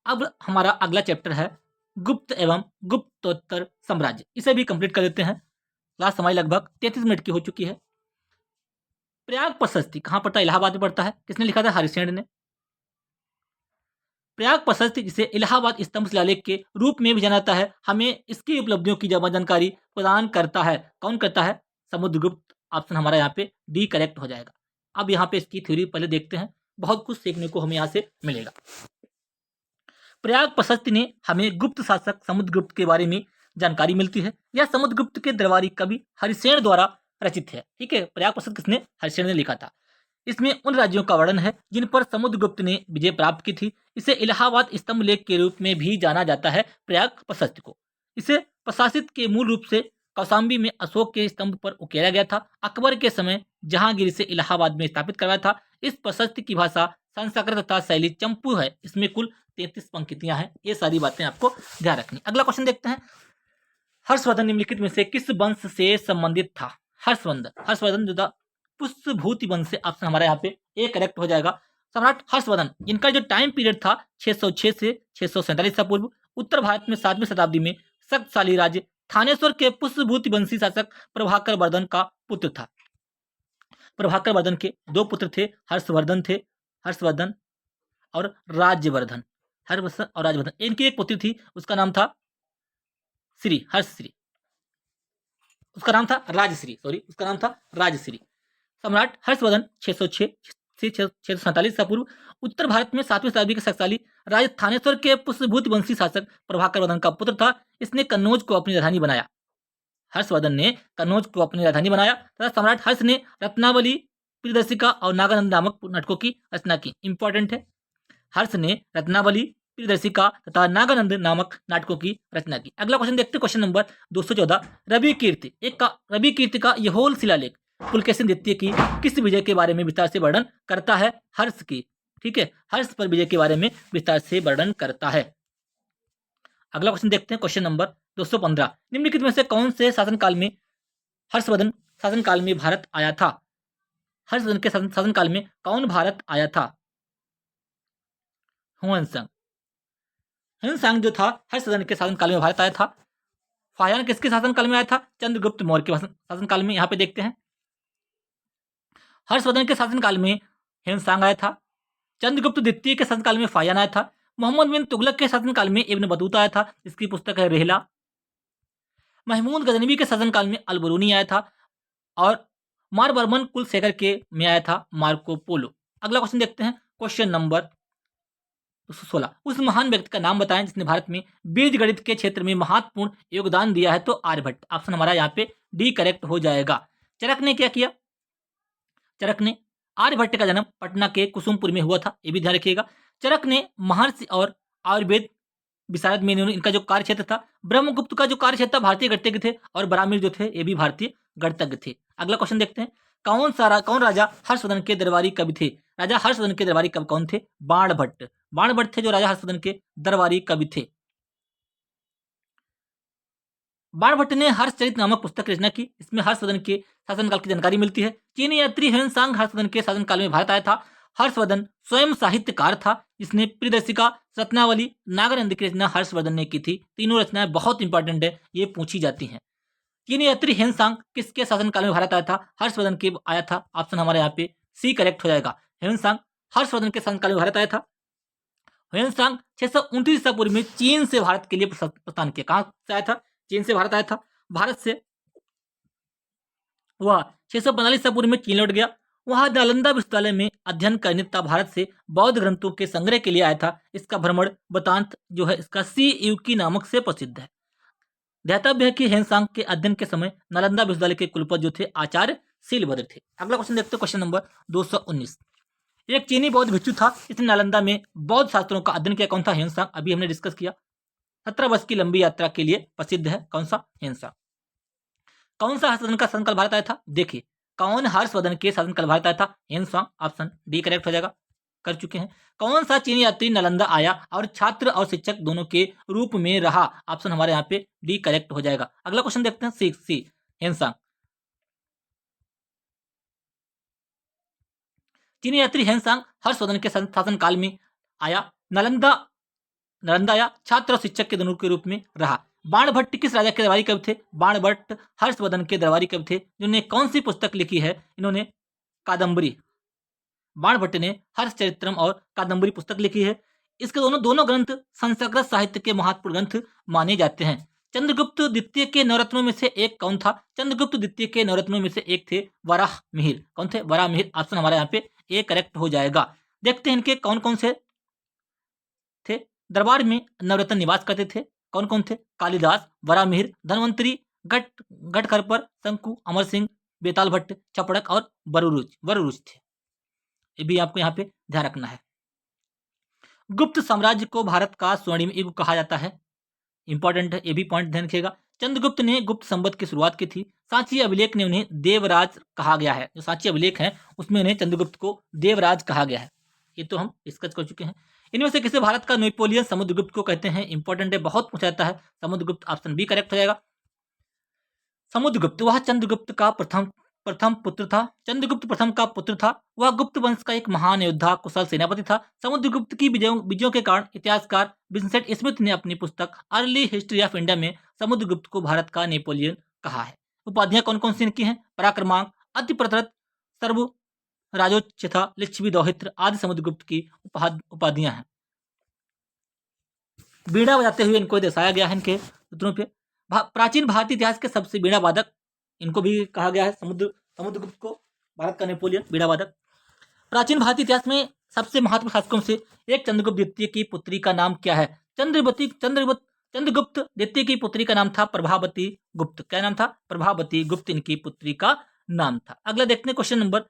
अब हमारा अगला चैप्टर है गुप्त एवं गुप्तोत्तर साम्राज्य। इसे भी कंप्लीट कर देते हैं। लास्ट समय लगभग 33 मिनट की हो चुकी है। प्रयाग प्रशस्ति कहाँ पड़ता है? इलाहाबाद में पड़ता है। किसने लिखा था? हरिसेन ने। प्रयाग प्रशस्ति, जिसे इलाहाबाद स्तंभ शिलालेख के रूप में भी जाना जाता है, हमें इसकी उपलब्धियों की जानकारी प्रदान करता है। कौन करता है? समुद्रगुप्त। ऑप्शन हमारा यहाँ पे डी करेक्ट हो जाएगा। अब यहाँ पे इसकी थ्योरी पहले देखते हैं, बहुत कुछ सीखने को हमें यहाँ से मिलेगा। प्रयाग प्रशस्ति ने हमें गुप्त शासक समुद्रगुप्त के बारे में जानकारी मिलती है। यह समुद्रगुप्त के दरबारी कवि हरिसेन द्वारा रचित है। ठीक है। प्रयाग प्रशस्ति किसने? हरिसेन ने लिखा था। इसमें उन राज्यों का वर्णन है जिन पर समुद्रगुप्त ने विजय प्राप्त की थी। इसे इलाहाबाद स्तंभ लेख के रूप में भी जाना जाता है। प्रयाग प्रशस्ति को इसे प्रशासित के मूल रूप से कौशाम्बी में अशोक के स्तंभ पर उकेरा गया था। अकबर के समय जहांगीर से इलाहाबाद में स्थापित करवाया था। इस प्रशस्ति की भाषा संस्कृत तथा शैली चंपू है। इसमें कुल 33 पंक्तियां हैं। ये सारी बातें आपको ध्यान रखनी। अगला क्वेश्चन देखते हैं। हर्षवर्धन निम्नलिखित में से किस वंश से संबंधित था? हर्षवर्धन जो था पुष्यभूति वंश से। ऑप्शन हमारा यहाँ पे ए करेक्ट हो जाएगा। सम्राट हर्षवर्धन, इनका जो टाइम पीरियड था 606 से 647 ईसा पूर्व, उत्तर भारत में 7वीं शताब्दी में शक्तिशाली राज्य थानेश्वर के पुष्यभूति वंशी शासक प्रभाकर वर्धन का पुत्र था। प्रभाकर वर्धन के 2 पुत्र थे, हर्षवर्धन और राज्यवर्धन। हर्षवर्धन और राज्यवर्धन, इनकी एक पुत्री थी, उसका नाम था राजश्री। सम्राट हर्षवर्धन 606 से 647 ईसा पूर्व उत्तर भारत में 7वीं शताब्दी के शक्तिशाली राजा थानेश्वर के पुष्यभूत वंशी शासक प्रभाकर वर्धन का पुत्र था। इसने कन्नौज को अपनी राजधानी बनाया। हर्षवर्धन ने कन्नौज को अपनी राजधानी बनाया तथा सम्राट हर्ष ने रत्नावली, प्रियदर्शिका और नागानंद नामक नाटकों की रचना की। इंपॉर्टेंट है, हर्ष ने रत्नावली, प्रियदर्शिका तथा नागानंद नामक नाटकों की रचना की। अगला क्वेश्चन देखते हैं, क्वेश्चन नंबर 214। रवि कीर्ति का यहोल शिलालेख पुलकेशिन द्वितीय की किस विजय के बारे में विस्तार से वर्णन करता है? हर्ष की, ठीक है, हर्ष पर विजय के बारे में विस्तार से वर्णन करता है। अगला क्वेश्चन देखते हैं, क्वेश्चन नंबर 215। निम्नलिखित में से कौन से शासनकाल में हर्षवर्धन शासनकाल में भारत आया था? हर्षवर्धन के शासनकाल में कौन भारत आया था? हुएनसांग। हुएनसांग जो था हर्षवर्धन के शासनकाल में भारत आया था। फाहियान किसके शासनकाल में आया था? चंद्रगुप्त मौर्य के शासनकाल में। यहाँ पे देखते हैं, हर्षवर्धन के शासनकाल में हुएनसांग आया था। चंद्रगुप्त द्वितीय के शासनकाल में फाहियान आया था। मोहम्मद बिन तुगलक के शासनकाल में इब्न बतूता आया था, इसकी पुस्तक है रेहला। महमूद गजनवी के शासनकाल में अलबरूनी आया था और मारवर्मन कुलशेखर के में आया था मार्को पोलो। अगला क्वेश्चन देखते हैं, क्वेश्चन नंबर 16। उस महान व्यक्ति का नाम बताएं जिसने भारत में बीज गणित के क्षेत्र में महत्वपूर्ण योगदान दिया है? तो आर्यभट्ट। ऑप्शन हमारा यहाँ पे डी करेक्ट हो जाएगा। चरक ने क्या किया? चरक ने आर्यभट्ट का जन्म पटना के कुसुमपुर में हुआ था, ये भी ध्यान रखिएगा। चरक ने महर्षि और आयुर्वेद विशारद में इनका जो कार्य क्षेत्र था, ब्रह्मगुप्त का जो कार्य क्षेत्र था भारतीय गणितज्ञ थे और बरामिर जो थे ये भी भारतीय गणितज्ञ थे। अगला क्वेश्चन देखते हैं, कौन राजा हर्षवर्धन के दरबारी कवि थे? राजा हर्षवर्धन के दरबारी कवि कौन थे? बाणभट्ट। बाणभट्ट थे जो राजा हर्षवर्धन के दरबारी कवि थे। बाणभट्ट ने हर्षचरित नामक पुस्तक रचना की। इसमें हर्षवर्धन के शासनकाल की जानकारी मिलती है। चीनी यात्री हुएनसांग हर्षवर्धन के शासनकाल में भारत आया था। हर्षवर्धन स्वयं साहित्यकार था जिसने प्रियदर्शिका, रत्नावली, नागानंद की रचना हर्षवर्धन ने की थी। तीनों रचनाएं बहुत इंपॉर्टेंट है, ये पूछी जाती हैं। चीनी यात्री हुएनसांग किसके शासनकाल में भारत आया था? हर्षवर्धन के आया था। ऑप्शन हमारे यहाँ पे सी करेक्ट हो जाएगा। हुएनसांग हर्षवर्धन के शासनकाल में भारत आया था। हुएनसांग 629 ईसा पूर्व में चीन से भारत के लिए प्रस्थान किया। कहाँ से आया था? चीन से भारत आया था। भारत से वह 645 ईसा पूर्व में चीन लौट गया। वह नालंदा विश्वविद्यालय में अध्ययन करने तथा भारत से बौद्ध ग्रंथों के संग्रह के लिए आया था। इसका भ्रमण वृत्तांत जो है इसका सी युकी नामक से प्रसिद्ध है। ध्यातव्य है कि हुएनसांग के अध्ययन के समय नालंदा विश्वविद्यालय के कुलपति जो थे आचार्य शीलभद्र थे। अगला क्वेश्चन देखते हैं, क्वेश्चन नंबर 219। एक चीनी बौद्ध भिक्षु था इसने नालंदा में बौद्ध शास्त्रों का अध्ययन किया। कौन था? हुएनसांग। अभी हमने डिस्कस किया। 17 वर्ष की लंबी यात्रा के लिए प्रसिद्ध है। कौन सा? हुएनसांग। कौन सा हर्षवर्धन का शासनकाल भारत आया था? देखिए, कौन हर्षवर्धन के शासनकाल भारत आया था? हुएनसांग। ऑप्शन डी करेक्ट हो जाएगा, कर चुके हैं। कौन सा चीनी यात्री नालंदा आया और छात्र और शिक्षक दोनों के रूप में रहा? ऑप्शन हमारे यहाँ पे डी करेक्ट हो जाएगा। अगला क्वेश्चन देखते हैं, सी हुएनसांग। चीनी यात्री हुएनसांग हर्षवर्धन के शासनकाल में आया, नालंदा आया, छात्र और शिक्षक के दोनों के रूप में रहा। बाणभट्ट किस राजा के दरबारी कवि थे? बाणभट्ट हर्षवर्धन के दरबारी कवि थे। जिन्होंने कौन सी पुस्तक लिखी है? इन्होंने कादम्बरी। बाणभट्ट ने हर्षचरित्रम और कादम्बरी पुस्तक लिखी है। इसके दोनों ग्रंथ संस्कृत साहित्य के महत्वपूर्ण ग्रंथ माने जाते हैं। चंद्रगुप्त द्वितीय के नवरत्नों में से एक कौन था? चंद्रगुप्त द्वितीय के नवरत्नों में से एक थे वराहमिहिर। कौन थे? वराहमिहिर। ऑप्शन हमारे यहाँ पे ए करेक्ट हो जाएगा। देखते हैं इनके कौन कौन से थे। दरबार में नवरत्न निवास करते थे। कौन कौन थे? कालिदास, वराहमिहिर, धन्वंतरी, गढ़करपर, शंकु, अमर सिंह, बेताल भट्ट, चपड़क और वरुरुच थे। ये भी आपको यहाँ पे ध्यान रखना है। गुप्त साम्राज्य को भारत का स्वर्णिम युग कहा जाता है। इंपॉर्टेंट है, ये भी पॉइंट ध्यान रखिएगा। चंद्रगुप्त ने गुप्त संवत की शुरुआत की थी। सांची अभिलेख ने उन्हें देवराज कहा गया है। जो सांची अभिलेख है उसमें उन्हें चंद्रगुप्त को देवराज कहा गया है। ये तो हम डिस्कस कर चुके हैं। इनमें से किसे भारत का नेपोलियन समुद्रगुप्त को कहते हैं? इंपॉर्टेंट है, बहुत पूछा जाता है। समुद्रगुप्त। ऑप्शन बी करेक्ट हो जाएगा। समुद्रगुप्त वह चंद्रगुप्त का प्रथम पुत्र था। चंद्रगुप्त प्रथम का पुत्र था। वह गुप्त वंश का एक महान योद्धा, कुशल सेनापति था। समुद्रगुप्त की विजयों के कारण इतिहासकार विंसेंट स्मिथ ने अपनी पुस्तक अर्ली हिस्ट्री ऑफ इंडिया में समुद्रगुप्त को भारत का नेपोलियन कहा है। उपाधियां कौन कौन सी इनकी हैं? पराक्रमांक, अति प्रतरत, सर्व राजोचिता, लिच्छवी दौहित्र आदि समुद्रगुप्त की उपाधियां हैं। बीड़ा बजाते हुए इनको दर्शाया गया है इनके सूत्रों पे। प्राचीन भारतीय इतिहास के सबसे बीड़ा वादक इनको भी कहा गया है समुद्रगुप्त को। भारत का नेपोलियन बीड़ा वादक। प्राचीन भारतीय इतिहास में सबसे महत्वपूर्ण शासकों से एक चंद्रगुप्त द्वितीय की पुत्री का नाम क्या है? चंद्रगुप्त द्वितीय की पुत्री का नाम था प्रभावती गुप्त। क्या नाम था? प्रभावती गुप्त इनकी पुत्री का नाम था। अगला देखते हैं क्वेश्चन नंबर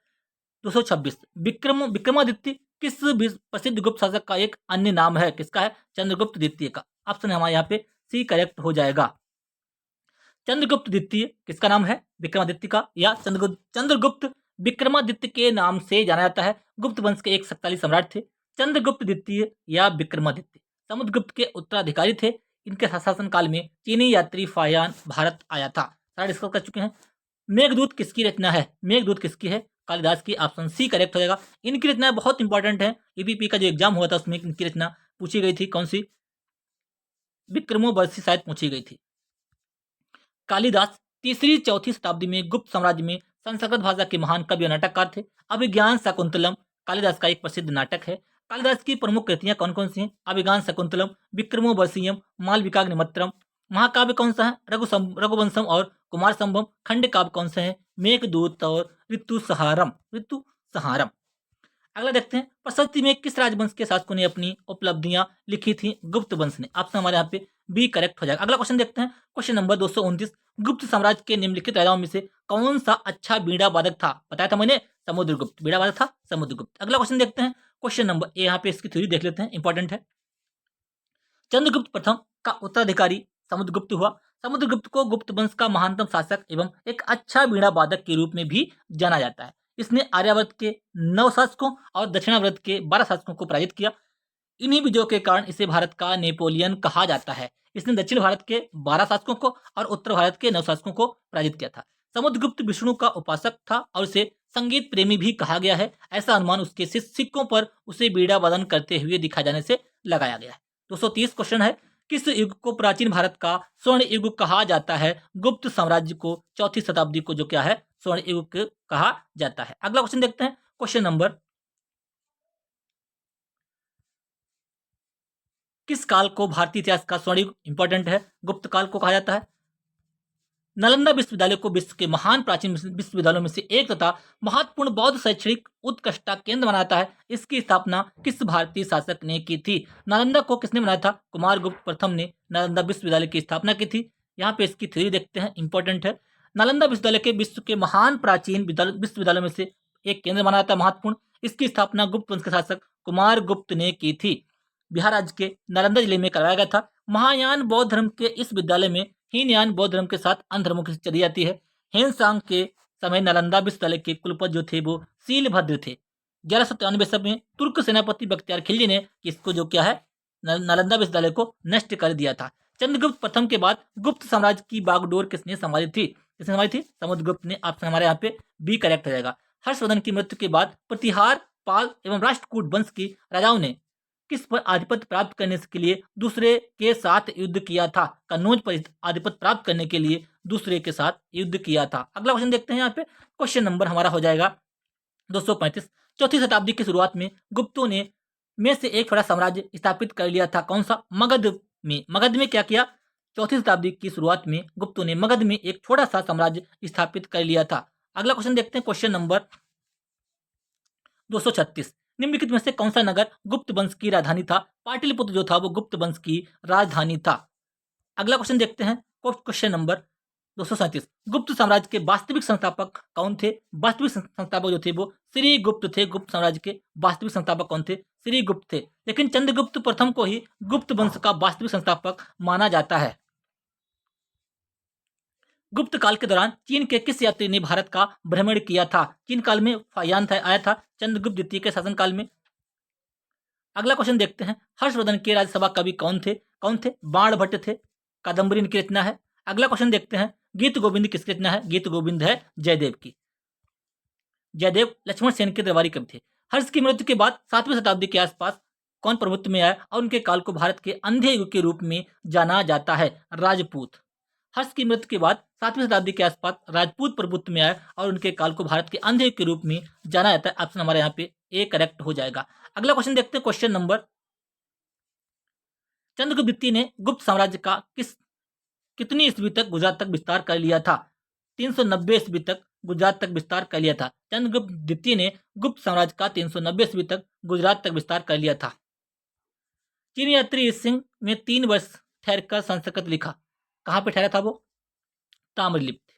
226। विक्रमादित्य किस प्रसिद्ध गुप्त शासक का एक अन्य नाम है? किसका है? चंद्रगुप्त द्वितीय का। ऑप्शन हमारे यहाँ पे सी करेक्ट हो जाएगा। चंद्रगुप्त द्वितीय किसका नाम है? विक्रमादित्य का, या चंद्रगुप्त विक्रमादित्य के नाम से जाना जाता है। गुप्त वंश के एक शक्तिशाली सम्राट थे चंद्रगुप्त द्वितीय या विक्रमादित्य। समुद्रगुप्त के उत्तराधिकारी थे। इनके शासन काल में चीनी यात्री फाहियान भारत आया था। सारा डिस्कस कर चुके हैं। मेघदूत किसकी रचना है? मेघदूत किसकी है? कालिदास की। ऑप्शन सी करेक्ट हो जाएगा। इनकी रचना बहुत इंपॉर्टेंट है। ईपीपी का जो एग्जाम हुआ था उसमें इनकी रचना पूछी गई थी। कौन सी? विक्रमोर्वशी शायद पूछी गई थी। कालिदास तीसरी चौथी शताब्दी में गुप्त साम्राज्य में संस्कृत भाषा के महान कवि और नाटककार थे। अभिज्ञान शाकुंतलम कालिदास का एक प्रसिद्ध नाटक है। कालिदास की प्रमुख कृतियां कौन कौन सी हैं? अभिज्ञान शाकुंतलम, विक्रमोर्वशीयम, मालविकाग्निमित्रम। महाकाव्य कौन सा है? रघुवंशम और कुमार संभव। खंड काव्य कौन सा है? मेघदूत और ऋतुसंहारम। अगला देखते हैं, प्रशस्ति में किस राजवंश के शासकों ने अपनी उपलब्धियां लिखी थी? गुप्त वंश ने। ऑप्शन हमारे यहाँ पे बी करेक्ट हो जाएगा। अगला क्वेश्चन देखते हैं, क्वेश्चन नंबर 229। गुप्त साम्राज्य के निम्नलिखित राजाओं में से कौन सा अच्छा बीड़ा वादक था? बताया था मैंने, समुद्रगुप्त। बीड़ा वादक था समुद्रगुप्त। अगला क्वेश्चन देखते हैं, क्वेश्चन नंबर ए। यहाँ पे इसकी थ्योरी देख लेते हैं, इंपॉर्टेंट है। चंद्रगुप्त प्रथम का उत्तराधिकारी समुद्रगुप्त हुआ। समुद्रगुप्त को गुप्त वंश का महानतम शासक एवं एक अच्छा बीड़ा वादक के रूप में भी जाना जाता है। इसने आर्यावर्त के 9 शासकों और दक्षिणावर्त के 12 शासकों को पराजित किया। इन्हीं विजयों के कारण इसे भारत का नेपोलियन कहा जाता है। इसने दक्षिण भारत के 12 शासकों को और उत्तर भारत के 9 शासकों को पराजित किया था। समुद्रगुप्त विष्णु का उपासक था और उसे संगीत प्रेमी भी कहा गया है। ऐसा अनुमान उसके सिक्कों पर उसे बीड़ा वादन करते हुए दिखाए जाने से लगाया गया है। 230 क्वेश्चन है, किस युग को प्राचीन भारत का स्वर्ण युग कहा जाता है? गुप्त साम्राज्य को चौथी शताब्दी को जो क्या है, स्वर्ण युग कहा जाता है। अगला क्वेश्चन देखते हैं, क्वेश्चन नंबर, किस काल को भारतीय इतिहास का स्वर्ण युग? इंपॉर्टेंट है। गुप्त काल को कहा जाता है। नालंदा विश्वविद्यालय को विश्व के महान प्राचीन विश्वविद्यालयों में से एक तथा महत्वपूर्ण बौद्ध शैक्षणिक उत्कृष्टता केंद्र बनाता है। इसकी स्थापना किस भारतीय शासक ने की थी? नालंदा को किसने बनाया था? कुमारगुप्त प्रथम ने नालंदा विश्वविद्यालय की स्थापना की थी। यहाँ पे इसकी थ्योरी देखते हैं, इंपॉर्टेंट है। नालंदा विश्वविद्यालय के विश्व के महान प्राचीन विश्वविद्यालयों में से एक केंद्र बनाया था, महत्वपूर्ण। इसकी स्थापना गुप्त वंश के शासक कुमारगुप्त ने की थी। बिहार राज्य के नालंदा जिले में करवाया गया था। महायान बौद्ध धर्म के इस विद्यालय में हीनयान बौद्ध धर्म के साथ अन्य धर्मों की शिक्षा दी जाती है। हेनसांग के समय नालंदा विश्वविद्यालय के कुलपति जो थे वो सीलभद्र थे। 1193 ईस्वी में तुर्क सेनापति बख्तियार खिलजी ने इसको जो क्या है, नालंदा विश्वविद्यालय को नष्ट कर दिया था। चंद्रगुप्त प्रथम के बाद गुप्त साम्राज्य की बागडोर किसने संभाली थी? किसने संभाली थी? समुद्रगुप्त ने। ऑप्शन हमारे यहाँ पे बी करेक्ट हो जाएगा। हर्षवर्धन की मृत्यु के बाद प्रतिहार, पाल एवं राष्ट्रकूट वंश की राजाओं ने किस पर आधिपत्य प्राप्त करने के लिए दूसरे के साथ युद्ध किया था? कन्नौज पर आधिपत्य प्राप्त करने के लिए दूसरे के साथ युद्ध किया था। अगला क्वेश्चन देखते हैं, यहाँ पे क्वेश्चन नंबर हमारा हो जाएगा 235। चौथी शताब्दी की शुरुआत में गुप्तों ने में से एक बड़ा साम्राज्य स्थापित कर लिया था। कौन सा? मगध में। मगध में क्या किया? चौथी शताब्दी की शुरुआत में गुप्तों ने मगध में एक छोटा सा साम्राज्य स्थापित कर लिया था। अगला क्वेश्चन देखते हैं, क्वेश्चन नंबर 236। निम्नलिखित में से कौन सा नगर गुप्त वंश की राजधानी था? पाटलिपुत्र जो था वो गुप्त वंश की राजधानी था। अगला क्वेश्चन देखते हैं, क्वेश्चन नंबर 237। गुप्त साम्राज्य के वास्तविक संस्थापक कौन थे? वास्तविक संस्थापक जो थे वो श्री गुप्त थे। गुप्त साम्राज्य के वास्तविक संस्थापक कौन थे? श्री गुप्त थे। लेकिन चंद्रगुप्त प्रथम को ही गुप्त वंश का वास्तविक संस्थापक माना जाता है। गुप्त काल के दौरान चीन के किस यात्री ने भारत का भ्रमण किया था? चीन काल में फाहियान आया था चंद्रगुप्त द्वितीय के शासनकाल में। अगला क्वेश्चन देखते हैं, हर्षवर्धन के राज्यसभा कवि कौन थे? बाण भट्ट थे। कादम्बरी इनकी रचना है। अगला क्वेश्चन देखते हैं, गीत गोविंद किसकी रचना है? गीत गोविंद है जयदेव की। जयदेव लक्ष्मण सेन के दरबारी कवि थे। हर्ष की मृत्यु के बाद 7वीं शताब्दी के आसपास कौन प्रभुत्व में आया और उनके काल को भारत के अंधे युग के रूप में जाना जाता है? राजपूत। हर्ष की मृत्यु के बाद 7वीं शताब्दी के आसपास राजपूत प्रभुत्व में आए और उनके काल को भारत के अंधे युग के रूप में जाना जाता है। ऑप्शन हमारे यहाँ पे ए करेक्ट हो जाएगा। अगला क्वेश्चन देखते हैं, क्वेश्चन नंबर, चंद्रगुप्त द्वितीय ने गुप्त साम्राज्य का कितनी ईस्वी तक गुजरात तक विस्तार कर लिया था? 390 ईस्वी तक गुजरात तक विस्तार कर लिया था। चंद्रगुप्त द्वितीय ने गुप्त साम्राज्य का 390 ईस्वी तक गुजरात तक विस्तार कर लिया था। चीनी यात्री सिंह ने 3 वर्ष ठहरकर संस्कृत लिखा। कहाँ पे ठहरा था वो? ताम्रलिप्त।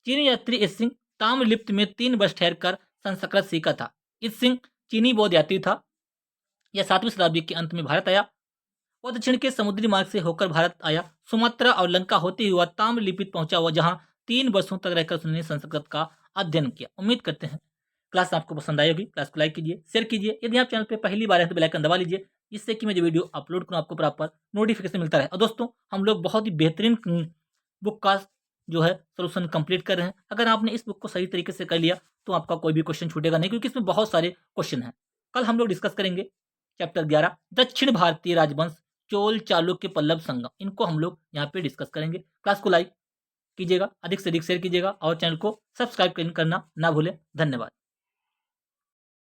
चीनी यात्री सिंह ताम्रलिप्त में 3 वर्ष ठहरकर संस्कृत सीखा था। सिंह चीनी बौद्ध यात्री था। यह 7वीं शताब्दी के अंत में भारत आया। वह दक्षिण के समुद्री मार्ग से होकर भारत आया। सुमात्रा और लंका होते हुआ ताम्रलिप्त पहुंचा हुआ, जहां 3 वर्षों तक रहकर उसने संस्कृत का अध्ययन किया। उम्मीद करते हैं क्लास आपको पसंद आई होगी। क्लास को लाइक कीजिए, शेयर कीजिए। यदि आप चैनल पे पहली बार हैं तो बेल आइकन दबा लीजिए, जिससे कि मैं जो वीडियो अपलोड करूँ आपको प्रॉपर नोटिफिकेशन मिलता रहे। और दोस्तों, हम लोग बहुत ही बेहतरीन बुक का जो है सोल्यूशन कंप्लीट कर रहे हैं। अगर आपने इस बुक को सही तरीके से कर लिया तो आपका कोई भी क्वेश्चन छूटेगा नहीं, क्योंकि इसमें बहुत सारे क्वेश्चन हैं। कल हम लोग डिस्कस करेंगे चैप्टर 11 दक्षिण भारतीय राजवंश, चोल, चालुक्य, पल्लव, संगम। इनको हम लोग यहाँ पे डिस्कस करेंगे। क्लास को लाइक कीजिएगा, अधिक से अधिक शेयर कीजिएगा और चैनल को सब्सक्राइब करना ना भूलें। धन्यवाद।